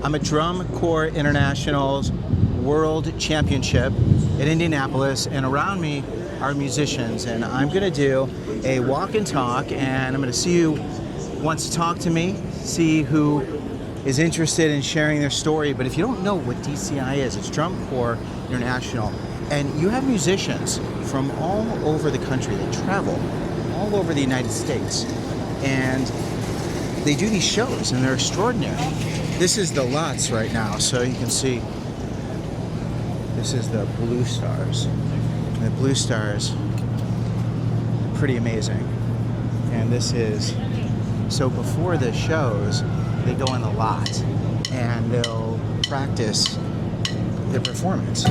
I'm at Drum Corps International's World Championship in Indianapolis, and around me are musicians, and I'm going to do a walk and talk, and I'm going to see who wants to talk to me, see who is interested in sharing their story. But if you don't know what DCI is, it's Drum Corps International, and you have musicians from all over the country. They travel all over the United States, and they do these shows, and they're extraordinary. This is the lots right now, so you can see this is the Blue Stars. And the Blue Stars are pretty amazing. And this is, so before the shows, they go in the lot and they'll practice their performance.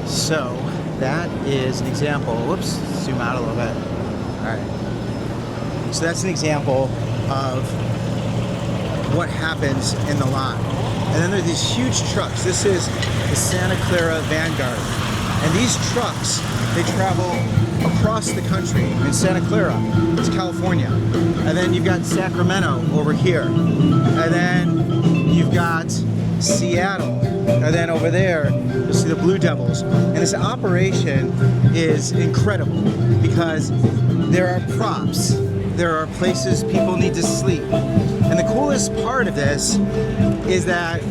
So that is an example. Whoops, zoom out a little bit. All right. So that's an example of what happens in the lot. And then there are these huge trucks. This is the Santa Clara Vanguard. And these trucks, they travel across the country. In Santa Clara, it's California. And then you've got Sacramento over here. And then you've got Seattle. And then over there, you'll see the Blue Devils. And this operation is incredible because there are props. There are places people need to sleep. And the coolest part of this is that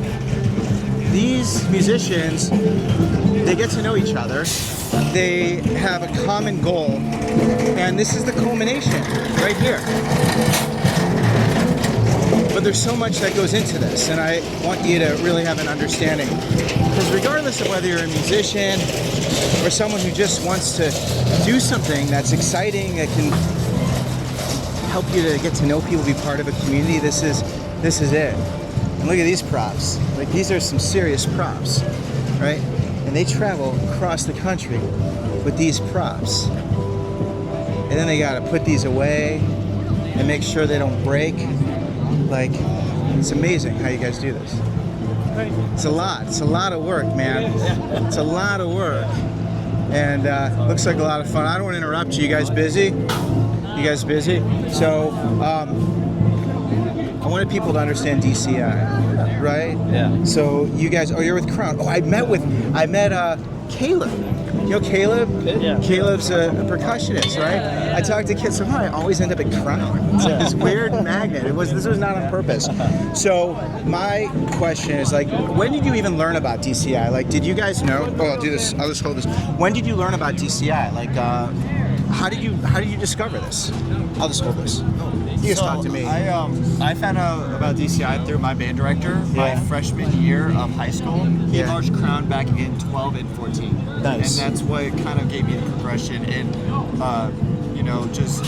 these musicians, they get to know each other. They have a common goal. And this is the culmination right here. But there's so much that goes into this, and I want you to really have an understanding. Because regardless of whether you're a musician or someone who just wants to do something that's exciting, that can help you to get to know people, be part of a community, this is it. And look at these props. Like, these are some serious props, right? And they travel across the country with these props. And then they gotta put these away and make sure they don't break. Like, it's amazing how you guys do this. It's a lot of work, man. It's a lot of work. And looks like a lot of fun. I don't want to interrupt you. You guys busy? You guys busy? So, I wanted people to understand DCI, right? Yeah. So you guys, you're with Crown. I met Caleb. You know Caleb? Yeah. Caleb's a percussionist, right? I talked to kids, so I always end up at Crown. It's this weird magnet. This was not on purpose. So my question is, like, when did you even learn about DCI? Like, did you guys know? Oh, I'll do this. I'll just hold this. When did you learn about DCI? Like, how did you discover this? I'll just hold this. You guys talk to me. I found out about DCI through my band director my freshman year of high school. He launched Crown back in 12 and 14. Nice. And that's what kind of gave me the progression and, just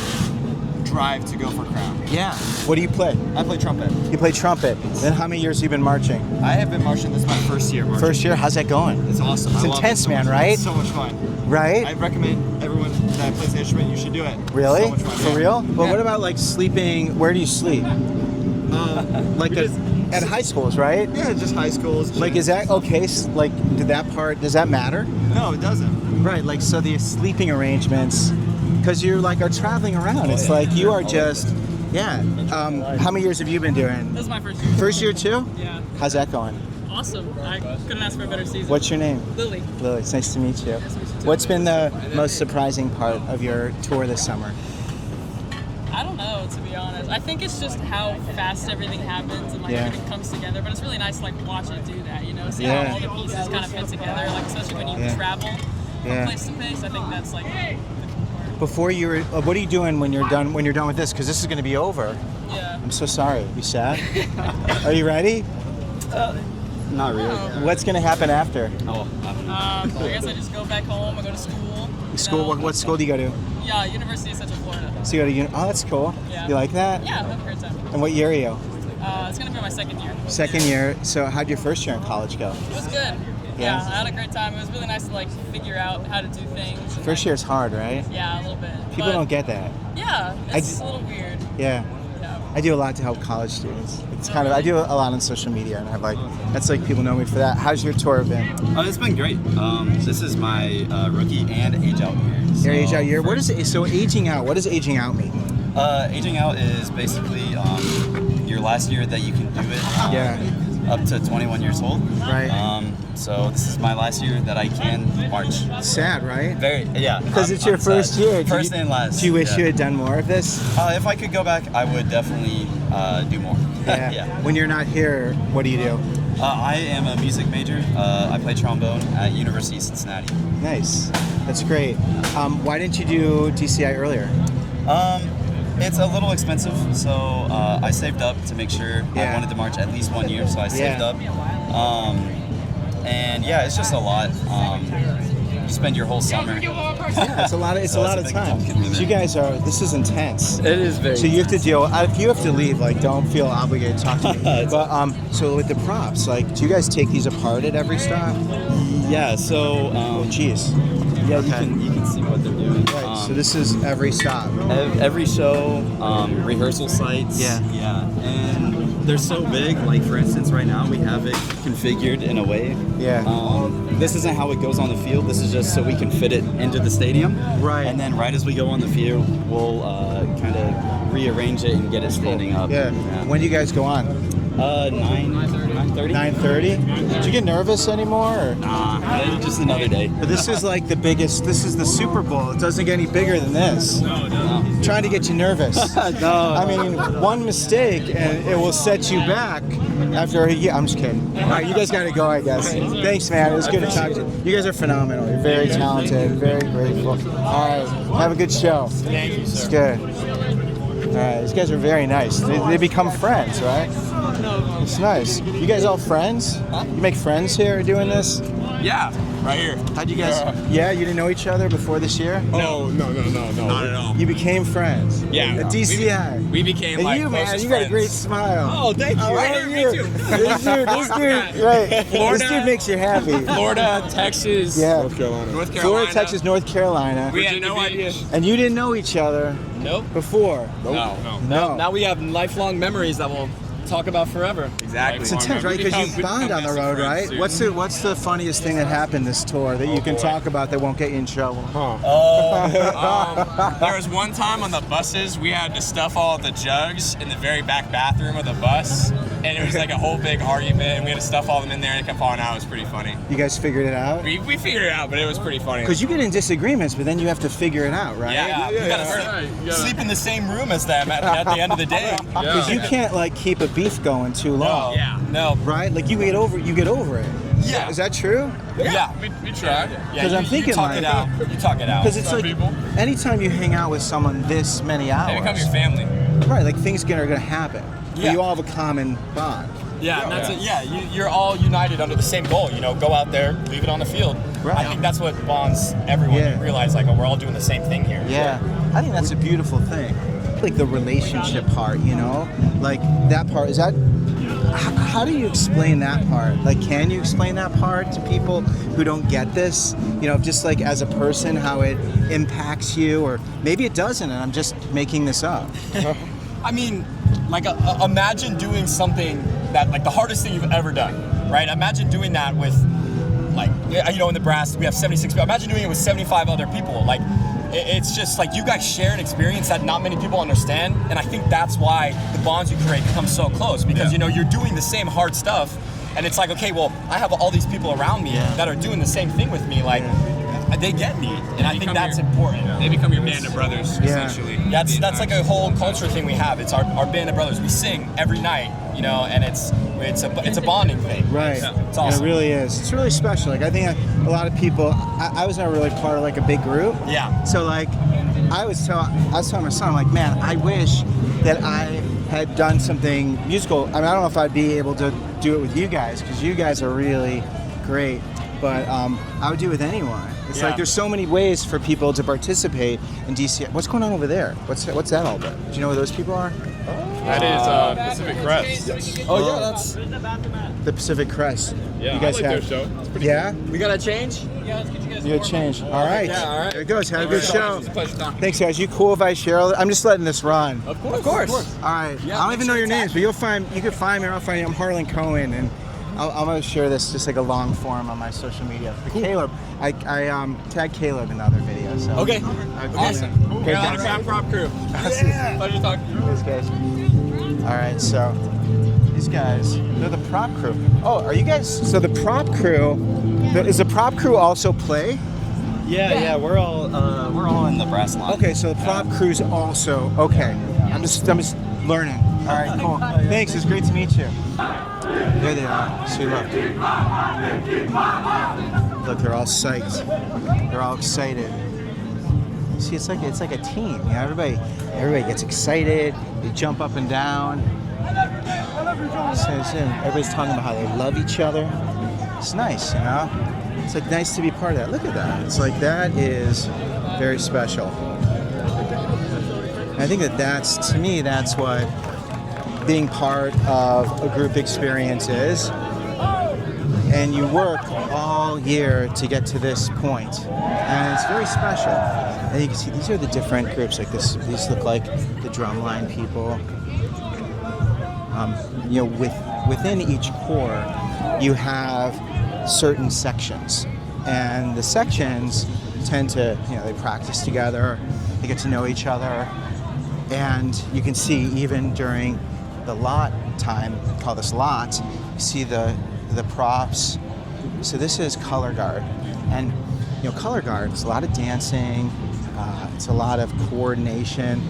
drive to go for Crown. Yeah. What do you play? I play trumpet. You play trumpet. Then how many years have you been marching? I have been marching. This is my first year marching. First year? How's that going? It's awesome. It's intense, man, right? It's so much fun. Right? I recommend everyone that plays the instrument, you should do it. Really? So much fun. For real? But what about, like, sleeping? Where do you sleep? Like at high schools, right? Yeah, just high schools. Like, is that okay? Like, does that matter? No, it doesn't. Right, like, so the sleeping arrangements, because you're like are traveling around. It's like you are just, how many years have you been doing? This is my first year. First year too? Yeah. How's that going? Awesome. I couldn't ask for a better season. What's your name? Lily. Lily, it's nice to meet you. Nice to meet you too. What's been the most surprising part of your tour this summer? I don't know, to be honest. I think it's just how fast everything happens and like everything comes together. But it's really nice to like watch it do that, you know, see how all the pieces kind of fit together. Like especially when you travel from place to place. I think that's like the cool part. Before you were, what are you doing when you're done with this? Because this is going to be over. Yeah. I'm so sorry. You sad? Are you ready? Not really. What's going to happen after? I guess I just go back home. I go to school. School? What school do you go to? Yeah, University of Central Florida. So you go to oh, that's cool. Yeah. You like that? Yeah, I have a great time. And what year are you? It's gonna be my second year. Second year. So how'd your first year in college go? It was good. Yeah, I had a great time. It was really nice to like figure out how to do things. First year's hard, right? Yeah, a little bit. People don't get that. Yeah, it's a little weird. Yeah. I do a lot to help college students. It's kind of I do a lot on social media, and I've that's like people know me for that. How's your tour been? It's been great. This is my rookie and age out year. Your age out year. What is it? So aging out. What does aging out mean? Aging out is basically your last year that you can do it. Up to 21 years old. Right. So this is my last year that I can march. Sad, right? Very, yeah. Because it's your first year. First and last. Do you wish you had done more of this? If I could go back, I would definitely do more. Yeah. When you're not here, what do you do? I am a music major. I play trombone at University of Cincinnati. Nice. That's great. Why didn't you do DCI earlier? It's a little expensive, so I saved up to make sure I wanted to march at least 1 year, so I saved up. And yeah, it's just a lot. You spend your whole summer. Yeah, it's a lot of time. So you guys this is intense. It is very So you have to deal, if you have to leave, don't feel obligated to talk to me. But so with the props, do you guys take these apart at every stop? Yeah, so geez. Yeah, you can see what they're doing. Right. So this is every stop. Every show, rehearsal sites. Yeah. And they're so big. Like for instance, right now we have it configured in a way. Yeah. This isn't how it goes on the field. This is just so we can fit it into the stadium. Right. And then right as we go on the field, we'll kind of rearrange it and get it standing up. Yeah. When do you guys go on? 9:30. 9:30. Did you get nervous anymore? Or? Nah, just another day. But this is like the biggest. This is the Super Bowl. It doesn't get any bigger than this. No. Trying to get you nervous. No. I mean, one mistake and it will set you back. After a year, I'm just kidding. All right, you guys got to go, I guess. Thanks, man. It was good to talk to you. You guys are phenomenal. You're very talented. Very grateful. All right, have a good show. Thank you, sir. It's good. All right, these guys are very nice. They become friends, right? It's nice. You guys all friends? You make friends here doing this? Yeah, right here. How'd you guys? Yeah, you didn't know each other before this year? No, not at all. You became friends. Yeah. At DCI. We became And like you, man, closest you got a friends. great smile. Oh, thank you. I Right love here, me you. too. This dude, right? Florida. This dude makes you happy. Florida, Texas, Yeah. North Carolina. Florida, Texas, North Carolina. We had no idea. And you didn't know each other Nope. before. No. Now we have lifelong memories that we'll talk about forever. Exactly. It's intense, right? Because you bond on the road, right? What's the funniest thing that happened this tour that you can talk about that won't get you in trouble? There was one time on the buses we had to stuff all the jugs in the very back bathroom of the bus, and it was like a whole big argument, and we had to stuff all them in there, and it kept falling out. It was pretty funny. You guys figured it out? We figured it out, but it was pretty funny. Because you get in disagreements, but then you have to figure it out, right? Yeah. You gotta sleep in the same room as them at the end of the day. Because you can't keep a beef going too long. No. Right? Like you get over it. Yeah. Is that true? Yeah. We tried. Yeah, 'Cause I'm thinking, you talk like- it out. You talk it out. Because it's Some like people. anytime you hang out with someone this many hours, They become your family. right? Like things are gonna happen. But Yeah. you all have a common bond. Yeah, and that's it. Yeah, you're all united under the same goal. Go out there, leave it on the field. Right. I think that's what bonds everyone. Yeah. You realize we're all doing the same thing here. Yeah, I think that's a beautiful thing. Like the relationship part, like that part. Is that? How do you explain that part? Like, can you explain that part to people who don't get this? Just like as a person, how it impacts you, or maybe it doesn't, and I'm just making this up. I mean, imagine doing something that the hardest thing you've ever done, right? Imagine doing that with in the brass we have 76 people. Imagine doing it with 75 other people. It's just you guys share an experience that not many people understand, and I think that's why the bonds you create become so close because you're doing the same hard stuff, and it's okay, well, I have all these people around me that are doing the same thing with me. they get me, and I think that's important. They become your band of brothers, essentially. That's like a whole culture thing we have. It's our band of brothers. We sing every night, you know, and it's a bonding thing. Right. It's awesome. It really is. It's really special. Like I think a lot of people. I was never really part of like a big group. Yeah. So like, I was telling my son, I'm like, man, I wish that I had done something musical. I mean, I don't know if I'd be able to do it with you guys because you guys are really great. But I would do it with anyone. It's like there's so many ways for people to participate in DCI. What's going on over there? What's that all about? Do you know where those people are? That is Pacific Crest. Oh yeah, that's The Pacific Crest. Yeah, you guys I like have. their show. It's pretty Yeah. we gotta change. Yeah, let's get you guys You had change. All right. Yeah, all right. There it goes. Have a good show. It's a pleasure talking. Thanks, guys. You cool if I share? I'm just letting this run. Of course. All right. Yeah, I don't make even sure know your it's names, but you can find me. Or I'll find you. I'm Harlan Cohen, and I'm gonna share this just like a long form on my social media. But Caleb, I tagged Caleb in the other video. So. Okay. Awesome. Okay, Yeah, thanks. the prop crew. Yeah. Pleasure talking to you. These guys. All right, so these guys, they're the prop crew. Oh, are you guys? So the prop crew, is the prop crew also play? Yeah, we're all in the brass line. Okay, so the prop crew's also okay. I'm just learning. All right, cool. Thanks. It's great to meet you. There they are. See, look. Look, they're all psyched. They're all excited. See, it's like a team. You know, everybody gets excited. They jump up and down. So everybody's talking about how they love each other. It's nice, you know. It's like nice to be part of that. Look at that. It's like that is very special. And I think that's, to me, that's what being part of a group experience is. And you work all year to get to this point. And it's very special. And you can see these are the different groups. Like this, these look like the drumline people. You know, within each corps, you have certain sections, and the sections tend to, you know, they practice together, they get to know each other, and you can see even during the lot time, call this lot, you see the props. So this is color guard, and you know, color guard, it's a lot of dancing, it's a lot of coordination.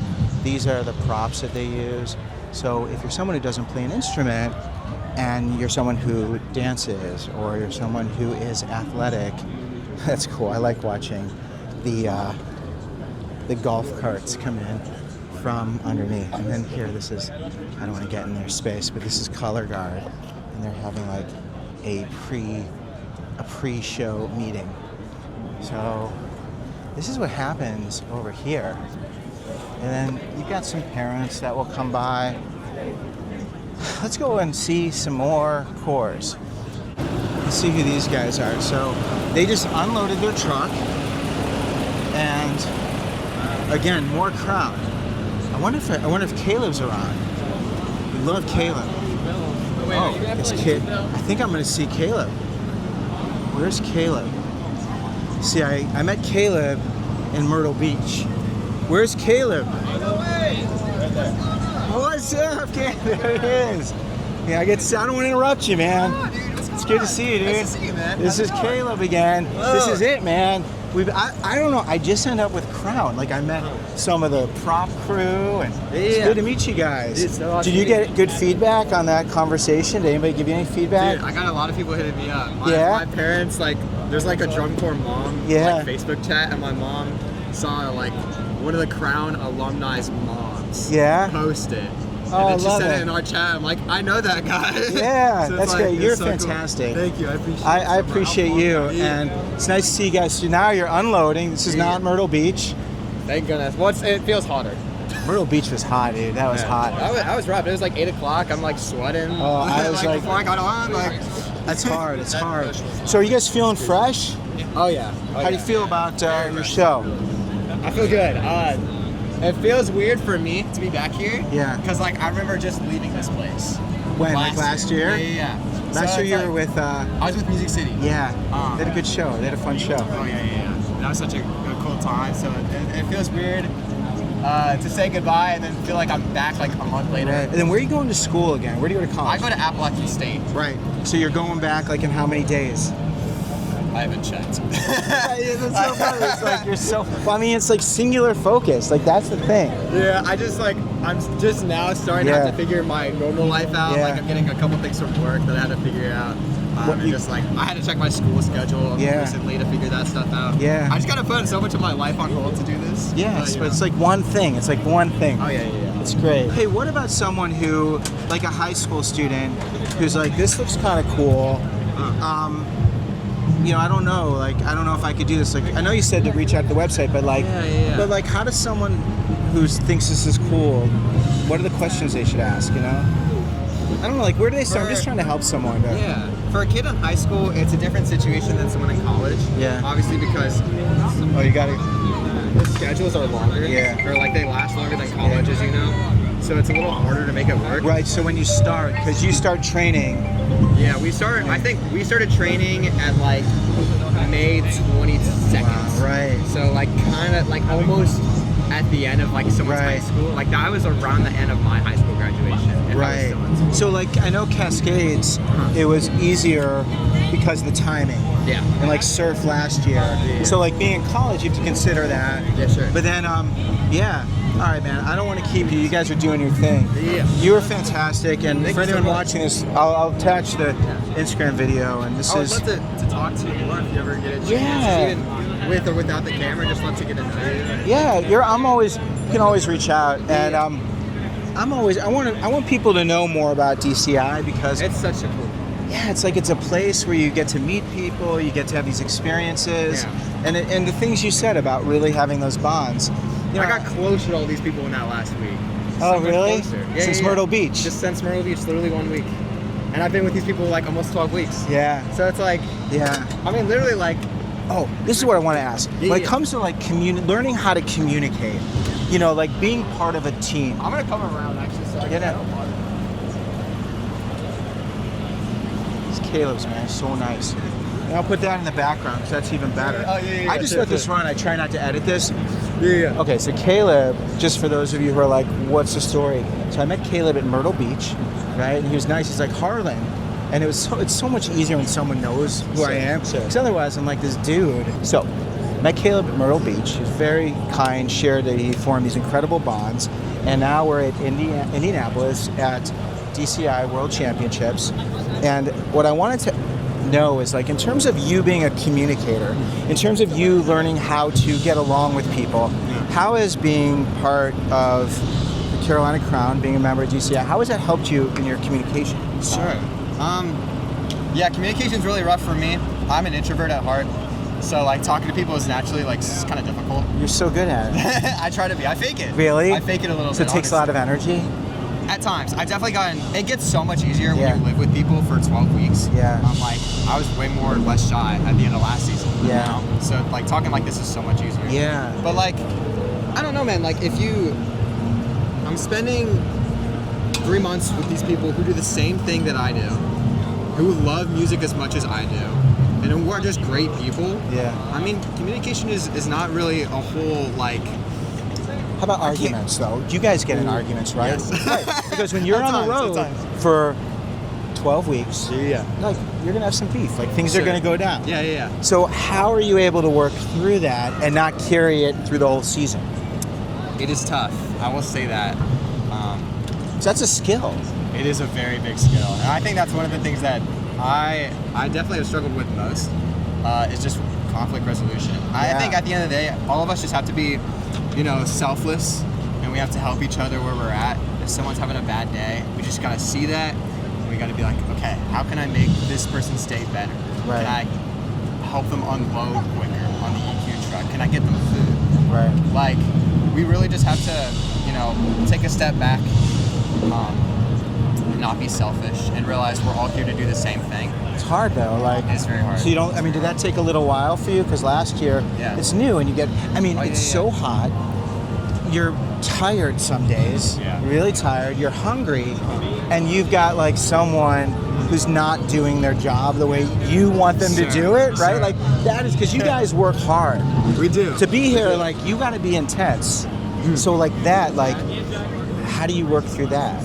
These are the props that they use. So if you're someone who doesn't play an instrument and you're someone who dances or you're someone who is athletic, that's cool. I like watching the golf carts come in from underneath. And then here, this is, I don't want to get in their space, but this is color guard, and they're having like a pre-show meeting. So this is what happens over here. And then you've got some parents that will come by. Let's go and see some more corps. Let's see who these guys are. So they just unloaded their truck, and again, more crowd. I wonder if Caleb's around. We love Caleb. Oh, it's Kid. I think I'm gonna see Caleb. Where's Caleb? See, I met Caleb in Myrtle Beach. Where's Caleb? What's up, Caleb? There he is. Yeah, I don't want to interrupt you, man. It's good to see you, dude. Nice to see you, man. This is Caleb again. This is it, man. I don't know. I just ended up with crowd. Like I met some of the prop crew, and it's good to meet you guys. Did you get good feedback on that conversation? Did anybody give you any feedback? Dude, I got a lot of people hitting me up. Yeah? My parents, like, there's like a drum corps mom like, Facebook chat, and my mom saw like one of the Crown alumni's moms post it. And I then she love said it. it in our chat. I'm like, I know that guy. Yeah, So it's that's like, great. it's You're so cool. fantastic. Thank you. I appreciate it. I so much. appreciate you, and it's nice to see you guys. So now you're unloading. This is not Myrtle Beach. Thank goodness. Well, it feels hotter. Myrtle Beach was hot, dude. That was hot. I was rough. It was like 8 o'clock. I'm like sweating. Oh, I was like before I got on, like. That's hard. It's hard. So are you guys feeling fresh? Oh yeah. How do you feel about your show? I feel good. It feels weird for me to be back here. Yeah. Because like I remember just leaving this place. When? Like last year? Yeah. Last So year you it's were like- with. I was with Music City. Yeah. They had a good show. They had a fun show. Oh yeah. That was such a cool time. So it feels weird to say goodbye and then feel like I'm back like a month later. Right. And then where are you going to school again? Where do you go to I college? go to Appalachian State. Right. So you're going back like in how many days? I haven't checked. Yeah, that's so funny. It's like you're so. Well, I mean, it's like singular focus. Like that's the thing. Yeah, I'm just now starting to have to figure my normal life out. Yeah. Like I'm getting a couple things from work that I had to figure out. Just like I had to check my school schedule recently to figure that stuff out. Yeah. I just gotta put so much of my life on hold to do this. Yes, but it's like one thing. It's like one thing. Oh yeah. It's great. Hey, what about someone who, like a high school student, who's like, this looks kind of cool. You know, I don't know if I could do this. Like, I know you said to reach out to the website, but like, but like, how does someone who thinks this is cool? What are the questions they should ask? You know, I don't know. Like, where do they start? I'm just trying to help someone. Yeah. For a kid in high school, it's a different situation than someone in college. Yeah. Obviously, because you got it. the schedules are longer. Yeah. Or like they last longer than colleges, you know. So it's a little harder to make it work. Right. So when you start, because you start training. Yeah, I think we started training at like May 22nd. Wow, right. So like kind of like almost at the end of like someone's high school. Like that was around the end of my high school graduation. Right. So like I know Cascades, it was easier because of the timing. Yeah. And like surf last year. Yeah. So like being in college, you have to consider that. Yeah, sure. But then, yeah. All right, man. I don't want to keep you. You guys are doing your thing. Yeah. You were fantastic. And Thank for you so anyone much. watching this, I'll attach the Instagram video. And this I would is. love to talk to you more if you ever get a chance. Yeah. Even with or without the camera, just love to get to know you. Yeah. You can always reach out. And I want people to know more about DCI because It's such a cool. yeah, it's like it's a place where you get to meet people, you get to have these experiences, Yeah. and the things you said about really having those bonds. You know, I got close with all these people in that last week. Oh, So much really? closer. Since Myrtle Beach? Just since Myrtle Beach, literally 1 week. And I've been with these people like almost 12 weeks. Yeah. So it's like, Yeah. I mean, literally like, Oh, this is what I want to ask. Yeah, When it yeah. comes to like learning how to communicate, you know, like being part of a team. I'm gonna come around actually, so I Get can it. It's Caleb's, man. It's so nice. And I'll put that in the background because that's even better. Oh, yeah, I just sure, let this sure. run. I try not to edit this. Yeah. Okay, so Caleb, just for those of you who are like, what's the story? So I met Caleb at Myrtle Beach, right? And he was nice. He's like, Harlan. And it's so much easier when someone knows who I am. Because otherwise, I'm like this dude. So, met Caleb at Myrtle Beach. He was very kind, shared that he formed these incredible bonds. And now we're at Indianapolis at DCI World Championships. And what I wanted to know is like in terms of you being a communicator, in terms of you learning how to get along with people, how has being part of the Carolina Crown, being a member of DCI, how has that helped you in your communication? Sure. Yeah, communication's really rough for me. I'm an introvert at heart. So like talking to people is naturally like kind of difficult. You're so good at it. I try to be. I fake it. Really? I fake it a little So bit. it takes a lot of energy? At times. I've definitely gotten, it gets so much easier Yeah. when you live with people for 12 weeks. Yeah. I'm like, I was way more less shy at the end of last season. Yeah. You know? So like talking like this is so much easier. Yeah. But like, I don't know, man. Like I'm spending 3 months with these people who do the same thing that I do, who love music as much as I do, and who are just great people. Yeah. I mean, communication is not really a whole like. How about arguments, though? You guys get in arguments, right? Yes. Right. Because when you're At on the times, road at times. for 12 weeks, Yeah. like you're gonna have some beef. Like things are Sure. gonna go down. Yeah. So how are you able to work through that and not carry it through the whole season? It is tough. I will say that. So that's a skill. It is a very big skill, and I think that's one of the things that I definitely have struggled with most is just conflict resolution. I think at the end of the day, all of us just have to be, selfless, and we have to help each other where we're at. If someone's having a bad day, we just gotta see that, and we gotta be like, okay, how can I make this person's day better? Right. Can I help them unload quicker on the EQ truck? Can I get them food? Right. Like, we really just have to, take a step back, not be selfish, and realize we're all here to do the same thing. It's hard though. Like It's very hard. So you don't. I mean, did that take a little while for you? Because last year, Yeah. it's new, and you get. I mean, it's yeah. so hot. You're tired some days. Yeah. Really tired. You're hungry, and you've got like someone who's not doing their job the way you want them to do it, right? Sure. Like that is because you guys work hard. We do. To be here, like you got to be intense. So like that, like how do you work through that?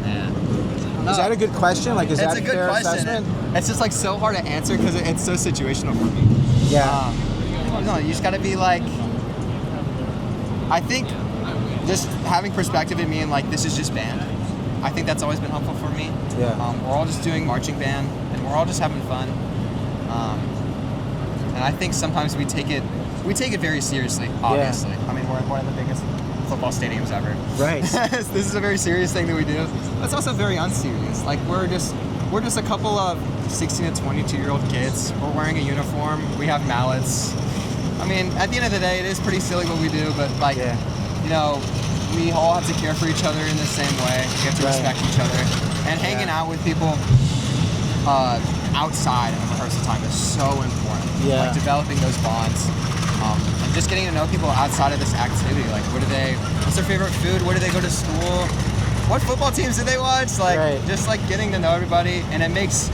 Man. don't know. Is that a good question? Like, is It's that a a good fair question. assessment? It's just like so hard to answer because it's so situational for me. Yeah. No, you just gotta be like. I think just having perspective in me and like this is just band. I think that's always been helpful for me. Yeah. We're all just doing marching band and we're all just having fun. And I think sometimes we take it very seriously. Obviously, I mean we're in one of the biggest football stadiums ever. Right. This is a very serious thing that we do. But it's also very unserious. Like we're just a couple of 16 to 22-year-old kids. We're wearing a uniform. We have mallets. I mean, at the end of the day, it is pretty silly what we do, but like, you know, we all have to care for each other in the same way. We have to respect each other. And hanging out with people outside of rehearsal time is so important. Yeah. Like developing those bonds. And just getting to know people outside of this activity. Like, what's their favorite food? Where do they go to school? What football teams do they watch? Like, just like getting to know everybody. And it makes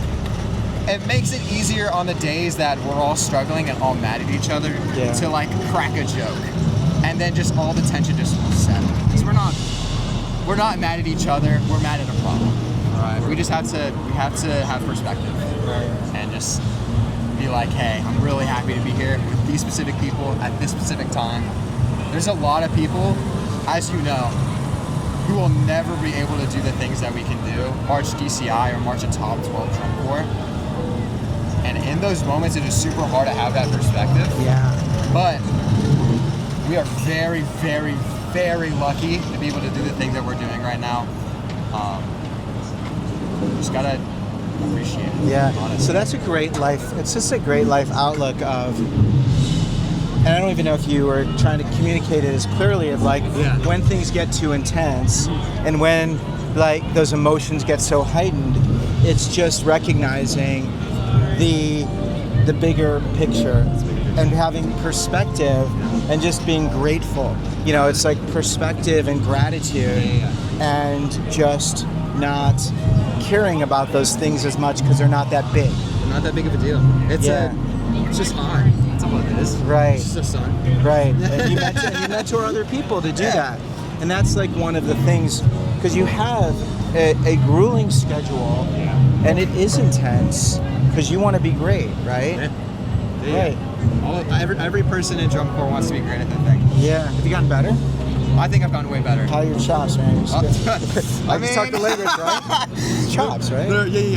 it easier on the days that we're all struggling and all mad at each other to like crack a joke. And then just all the tension just will settle. Because we're not mad at each other, we're mad at a problem. Right. We have to have perspective. Right. And just be like, hey, I'm really happy to be here with these specific people at this specific time. There's a lot of people, as you know, who will never be able to do the things that we can do, march DCI or march a top 12 drum corps. And in those moments, it is super hard to have that perspective. Yeah. But we are very, very, very lucky to be able to do the things that we're doing right now. Just gotta appreciate it. Yeah. Honestly. So that's a great life. It's just a great life outlook of, and I don't even know if you were trying to communicate it as clearly of like when things get too intense and when like those emotions get so heightened, it's just recognizing the bigger picture and having perspective and just being grateful. You know, it's like perspective and gratitude and just not caring about those things as much because they're not that big. They're not that big of a deal. It's just hot. That's all it is. Right. It's just the sun. Right. And you mentor other people to do that. And that's like one of the things, because you have a grueling schedule and it is intense because you want to be great, right? Right. Every person in drum corps wants to be great at their thing. Yeah. Have you gotten better? I think I've gotten way better. How are your chops, man? I mean, talk to labors, right? Chops, right?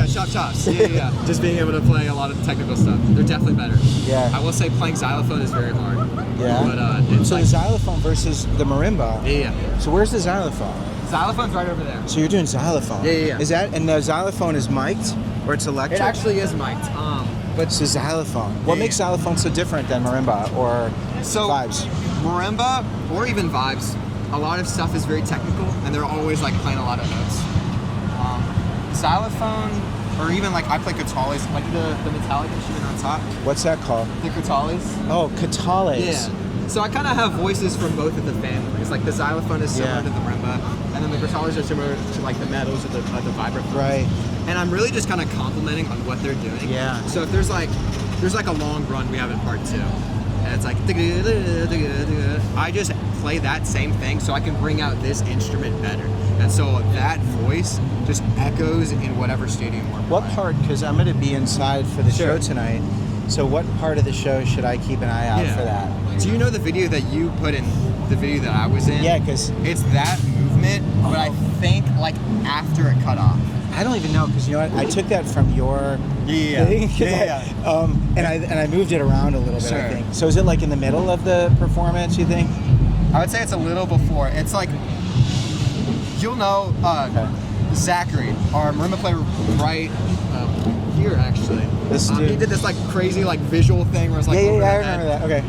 Chops. Yeah. Just being able to play a lot of technical stuff. They're definitely better. Yeah. I will say playing xylophone is very hard. Yeah. But it's so like, the xylophone versus the marimba. Yeah. So where's the xylophone? Xylophone's right over there. So you're doing xylophone. Yeah. Is that, and the xylophone is mic'd or it's electric? It actually is mic'd. But it's a xylophone. What makes xylophone so different than marimba or vibes? Marimba or even vibes, a lot of stuff is very technical and they're always like playing a lot of notes. Xylophone, or even like I play catales, like the metallic instrument on top. What's that called? The catales. Oh, catales. Yeah. So I kind of have voices from both of the families. Like the xylophone is similar to the marimba, and then the catales are similar to like the metals or the vibraphone. Right. And I'm really just kind of complimenting on what they're doing. Yeah. So if there's like a long run we have in part 2, and it's like I just play that same thing so I can bring out this instrument better. And so that voice just echoes in whatever stadium we're What playing. part, because I'm going to be inside for the show tonight, so what part of the show should I keep an eye out for that? Do you know the video that you put in, the video that I was in? Yeah, because it's that movement, but I think like after it cut off. I don't even know, because you know what? I took that from your thing. And I moved it around a little bit, I think. So is it like in the middle of the performance, you think? I would say it's a little before. It's like, you'll know Zachary, our marimba player right here actually. He did this like crazy like visual thing where it's like I remember that. Okay.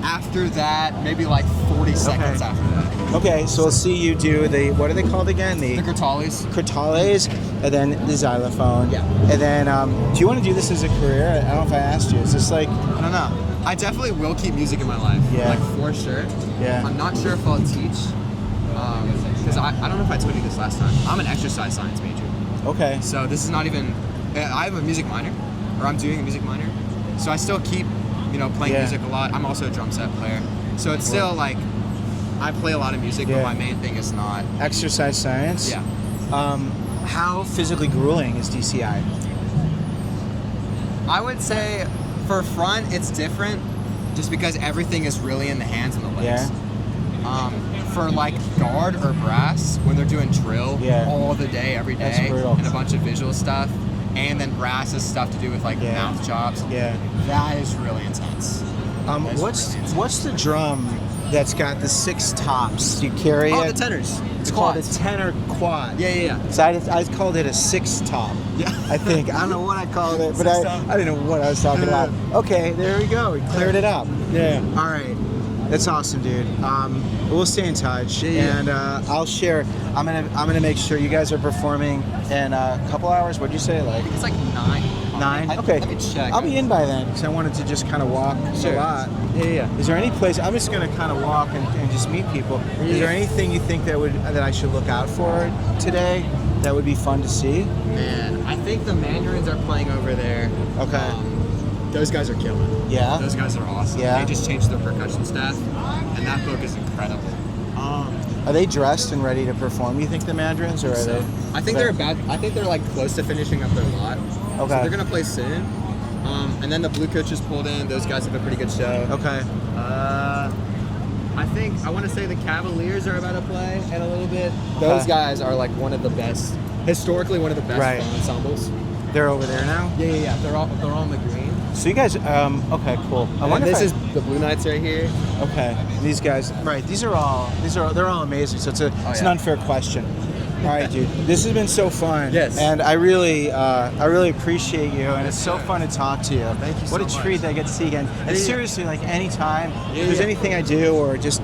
After that, maybe like 40 seconds after that. Okay, so we'll see you do the, what are they called again? The crotales. Crotales, and then the xylophone. Yeah. And then, do you want to do this as a career? I don't know if I asked you. Is this like... I don't know. I definitely will keep music in my life. Yeah. Like for sure. Yeah. I'm not sure if I'll teach. Because I don't know if I told you this last time. I'm an exercise science major. Okay. So this is not even... I have a music minor. Or I'm doing a music minor. So I still keep... playing music a lot. I'm also a drum set player. So it's still like, I play a lot of music, but my main thing is not. Exercise science? Yeah. how physically grueling is DCI? I would say for front, it's different just because everything is really in the hands and the legs. For like guard or brass, when they're doing drill all the day, every day, That's brutal. and a bunch of visual stuff, and then brass is stuff to do with like mouth chops. That is really intense. What's the drum that's got the 6 tops? Do you carry Oh, it? the tenors. It's called a tenor quad. Yeah. So I called it a 6 top. Yeah. I think. I don't know what I called it, but Six top. I didn't know what I was talking about. Okay, there we go. We cleared it up. Yeah. All right. That's awesome, dude. We'll stay in touch, and I'll share. I'm gonna make sure you guys are performing in a couple hours. What'd you say? Like It's like 9. 9? Okay. Let me check. I'll be in by then because I wanted to just kind of walk a lot. Yeah. Is there any place? I'm just gonna kind of walk and just meet people. Is there anything you think that I should look out for today that would be fun to see? Man, I think the Mandarins are playing over there. Okay. Those guys are killing. Yeah? Those guys are awesome. Yeah? They just changed their percussion staff, and that book is incredible. Are they dressed and ready to perform? You think the Mandarins, or are they? I think they're like close to finishing up their lot. Okay. So they're gonna play soon. And then the Blue Coaches pulled in. Those guys have a pretty good show. Okay. I want to say the Cavaliers are about to play in a little bit. Those guys are like one of the best, historically one of the best ensembles. They're over there now. Yeah. They're all on the green. So you guys, okay, cool. I And wonder this if is the Blue Knights right here. okay. These guys, right? They're all amazing. So it's an unfair question. All right, dude. This has been so fun. Yes. And I really appreciate you, and it's so fun to talk to you. Thank you What so a treat much. that I get to see you again. And Yeah. seriously, like anytime, if there's anything I do, or just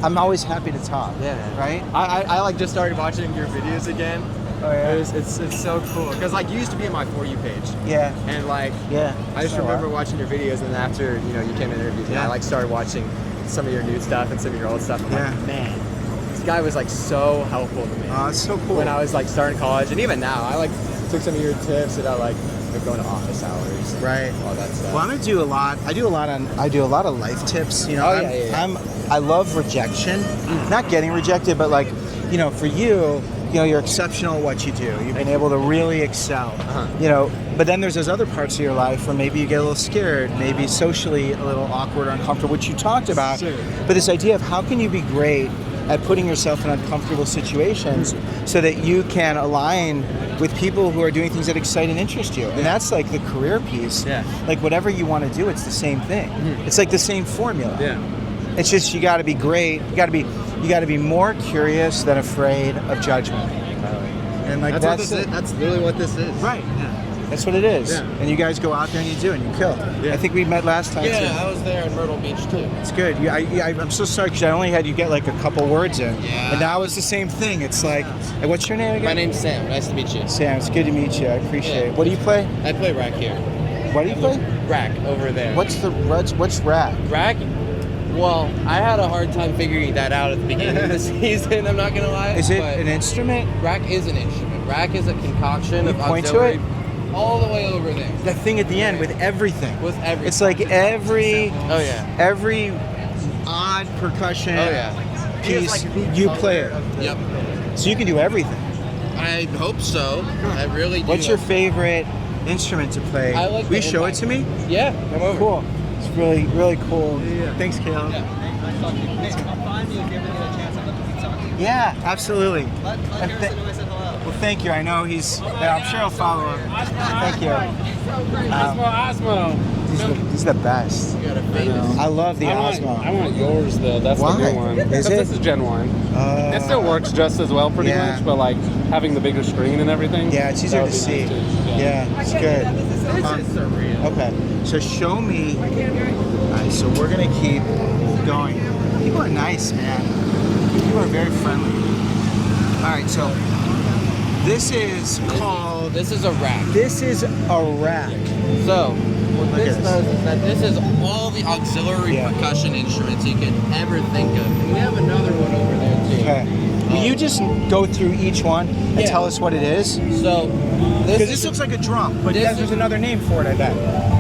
I'm always happy to talk. Yeah, man. Right. I like just started watching your videos again. Oh yeah. It's so cool because like you used to be in my For You page. Yeah. And like Yeah. I just remember watching your videos, and after you came and interviewed me, I like started watching some of your new stuff and some of your old stuff. I'm like, man, this guy was like so helpful to me. Oh, it's so cool. When I was like starting college, and even now, I like took some of your tips about like going to office hours, Right. all that stuff. Well, I'm gonna do a lot. I do a lot of life tips. I love rejection, not getting rejected, but like, for you, you're exceptional at what you do. You've been able to really excel. But then there's those other parts of your life where maybe you get a little scared, maybe socially a little awkward or uncomfortable, which you talked about. Sure. But this idea of how can you be great at putting yourself in uncomfortable situations so that you can align with people who are doing things that excite and interest you. And that's like the career piece. Yeah. Like whatever you want to do, it's the same thing. It's like the same formula. Yeah. It's just you got to be great. You got to be more curious than afraid of judgment. And like That's what this is. That's literally what this is. Right. That's what it is. Yeah. And you guys go out there and you do, and you kill. Yeah. I think we met last time too. I was there in Myrtle Beach too. It's good. I'm so sorry because I only had you get like a couple words in. Yeah. And now it's the same thing. It's like, what's your name again? My name's Sam. Nice to meet you. Sam. It's good to meet you. I appreciate it. What do you play? I play rack here. What do you play? Rack over there. What's rack? rack? Well, I had a hard time figuring that out at the beginning of the season. I'm not gonna lie. Is it but an instrument? rack is an instrument. Rack is a concoction You of point to auxiliary. it? All the way over there. That thing at the end with everything. With everything. It's like every Oh yeah. every odd percussion Oh yeah. piece you play it. Yep. So you can do everything. I hope so. I really do. What's your favorite instrument to play? I like Will you the show it impact. to me? Yeah, come over. Cool. It's really, really cool. Thanks, Caleb. Yeah, absolutely. Well, thank you. I know I'm sure he'll follow him. Thank you. Osmo. He's the best. I love the I Osmo. want yours though. That's Why? the new one. Is Because it? this is Gen 1. It still works just as well pretty Yeah. much, but like having the bigger screen and everything. Yeah, it's easier that to would be see. nice too. Yeah, it's good. Okay, so show me. Alright, so we're gonna keep going. People are nice, man. People are very friendly. Alright, so this is called. This is a rack. This is a rack. So, what Look this at does is that this is all the auxiliary Yeah. percussion instruments you could ever think of. And we have another one over there too. Okay. Will you just go through each one and Yeah. tell us what it is? So, Because this looks like a drum, but This there's is- another name for it, I bet.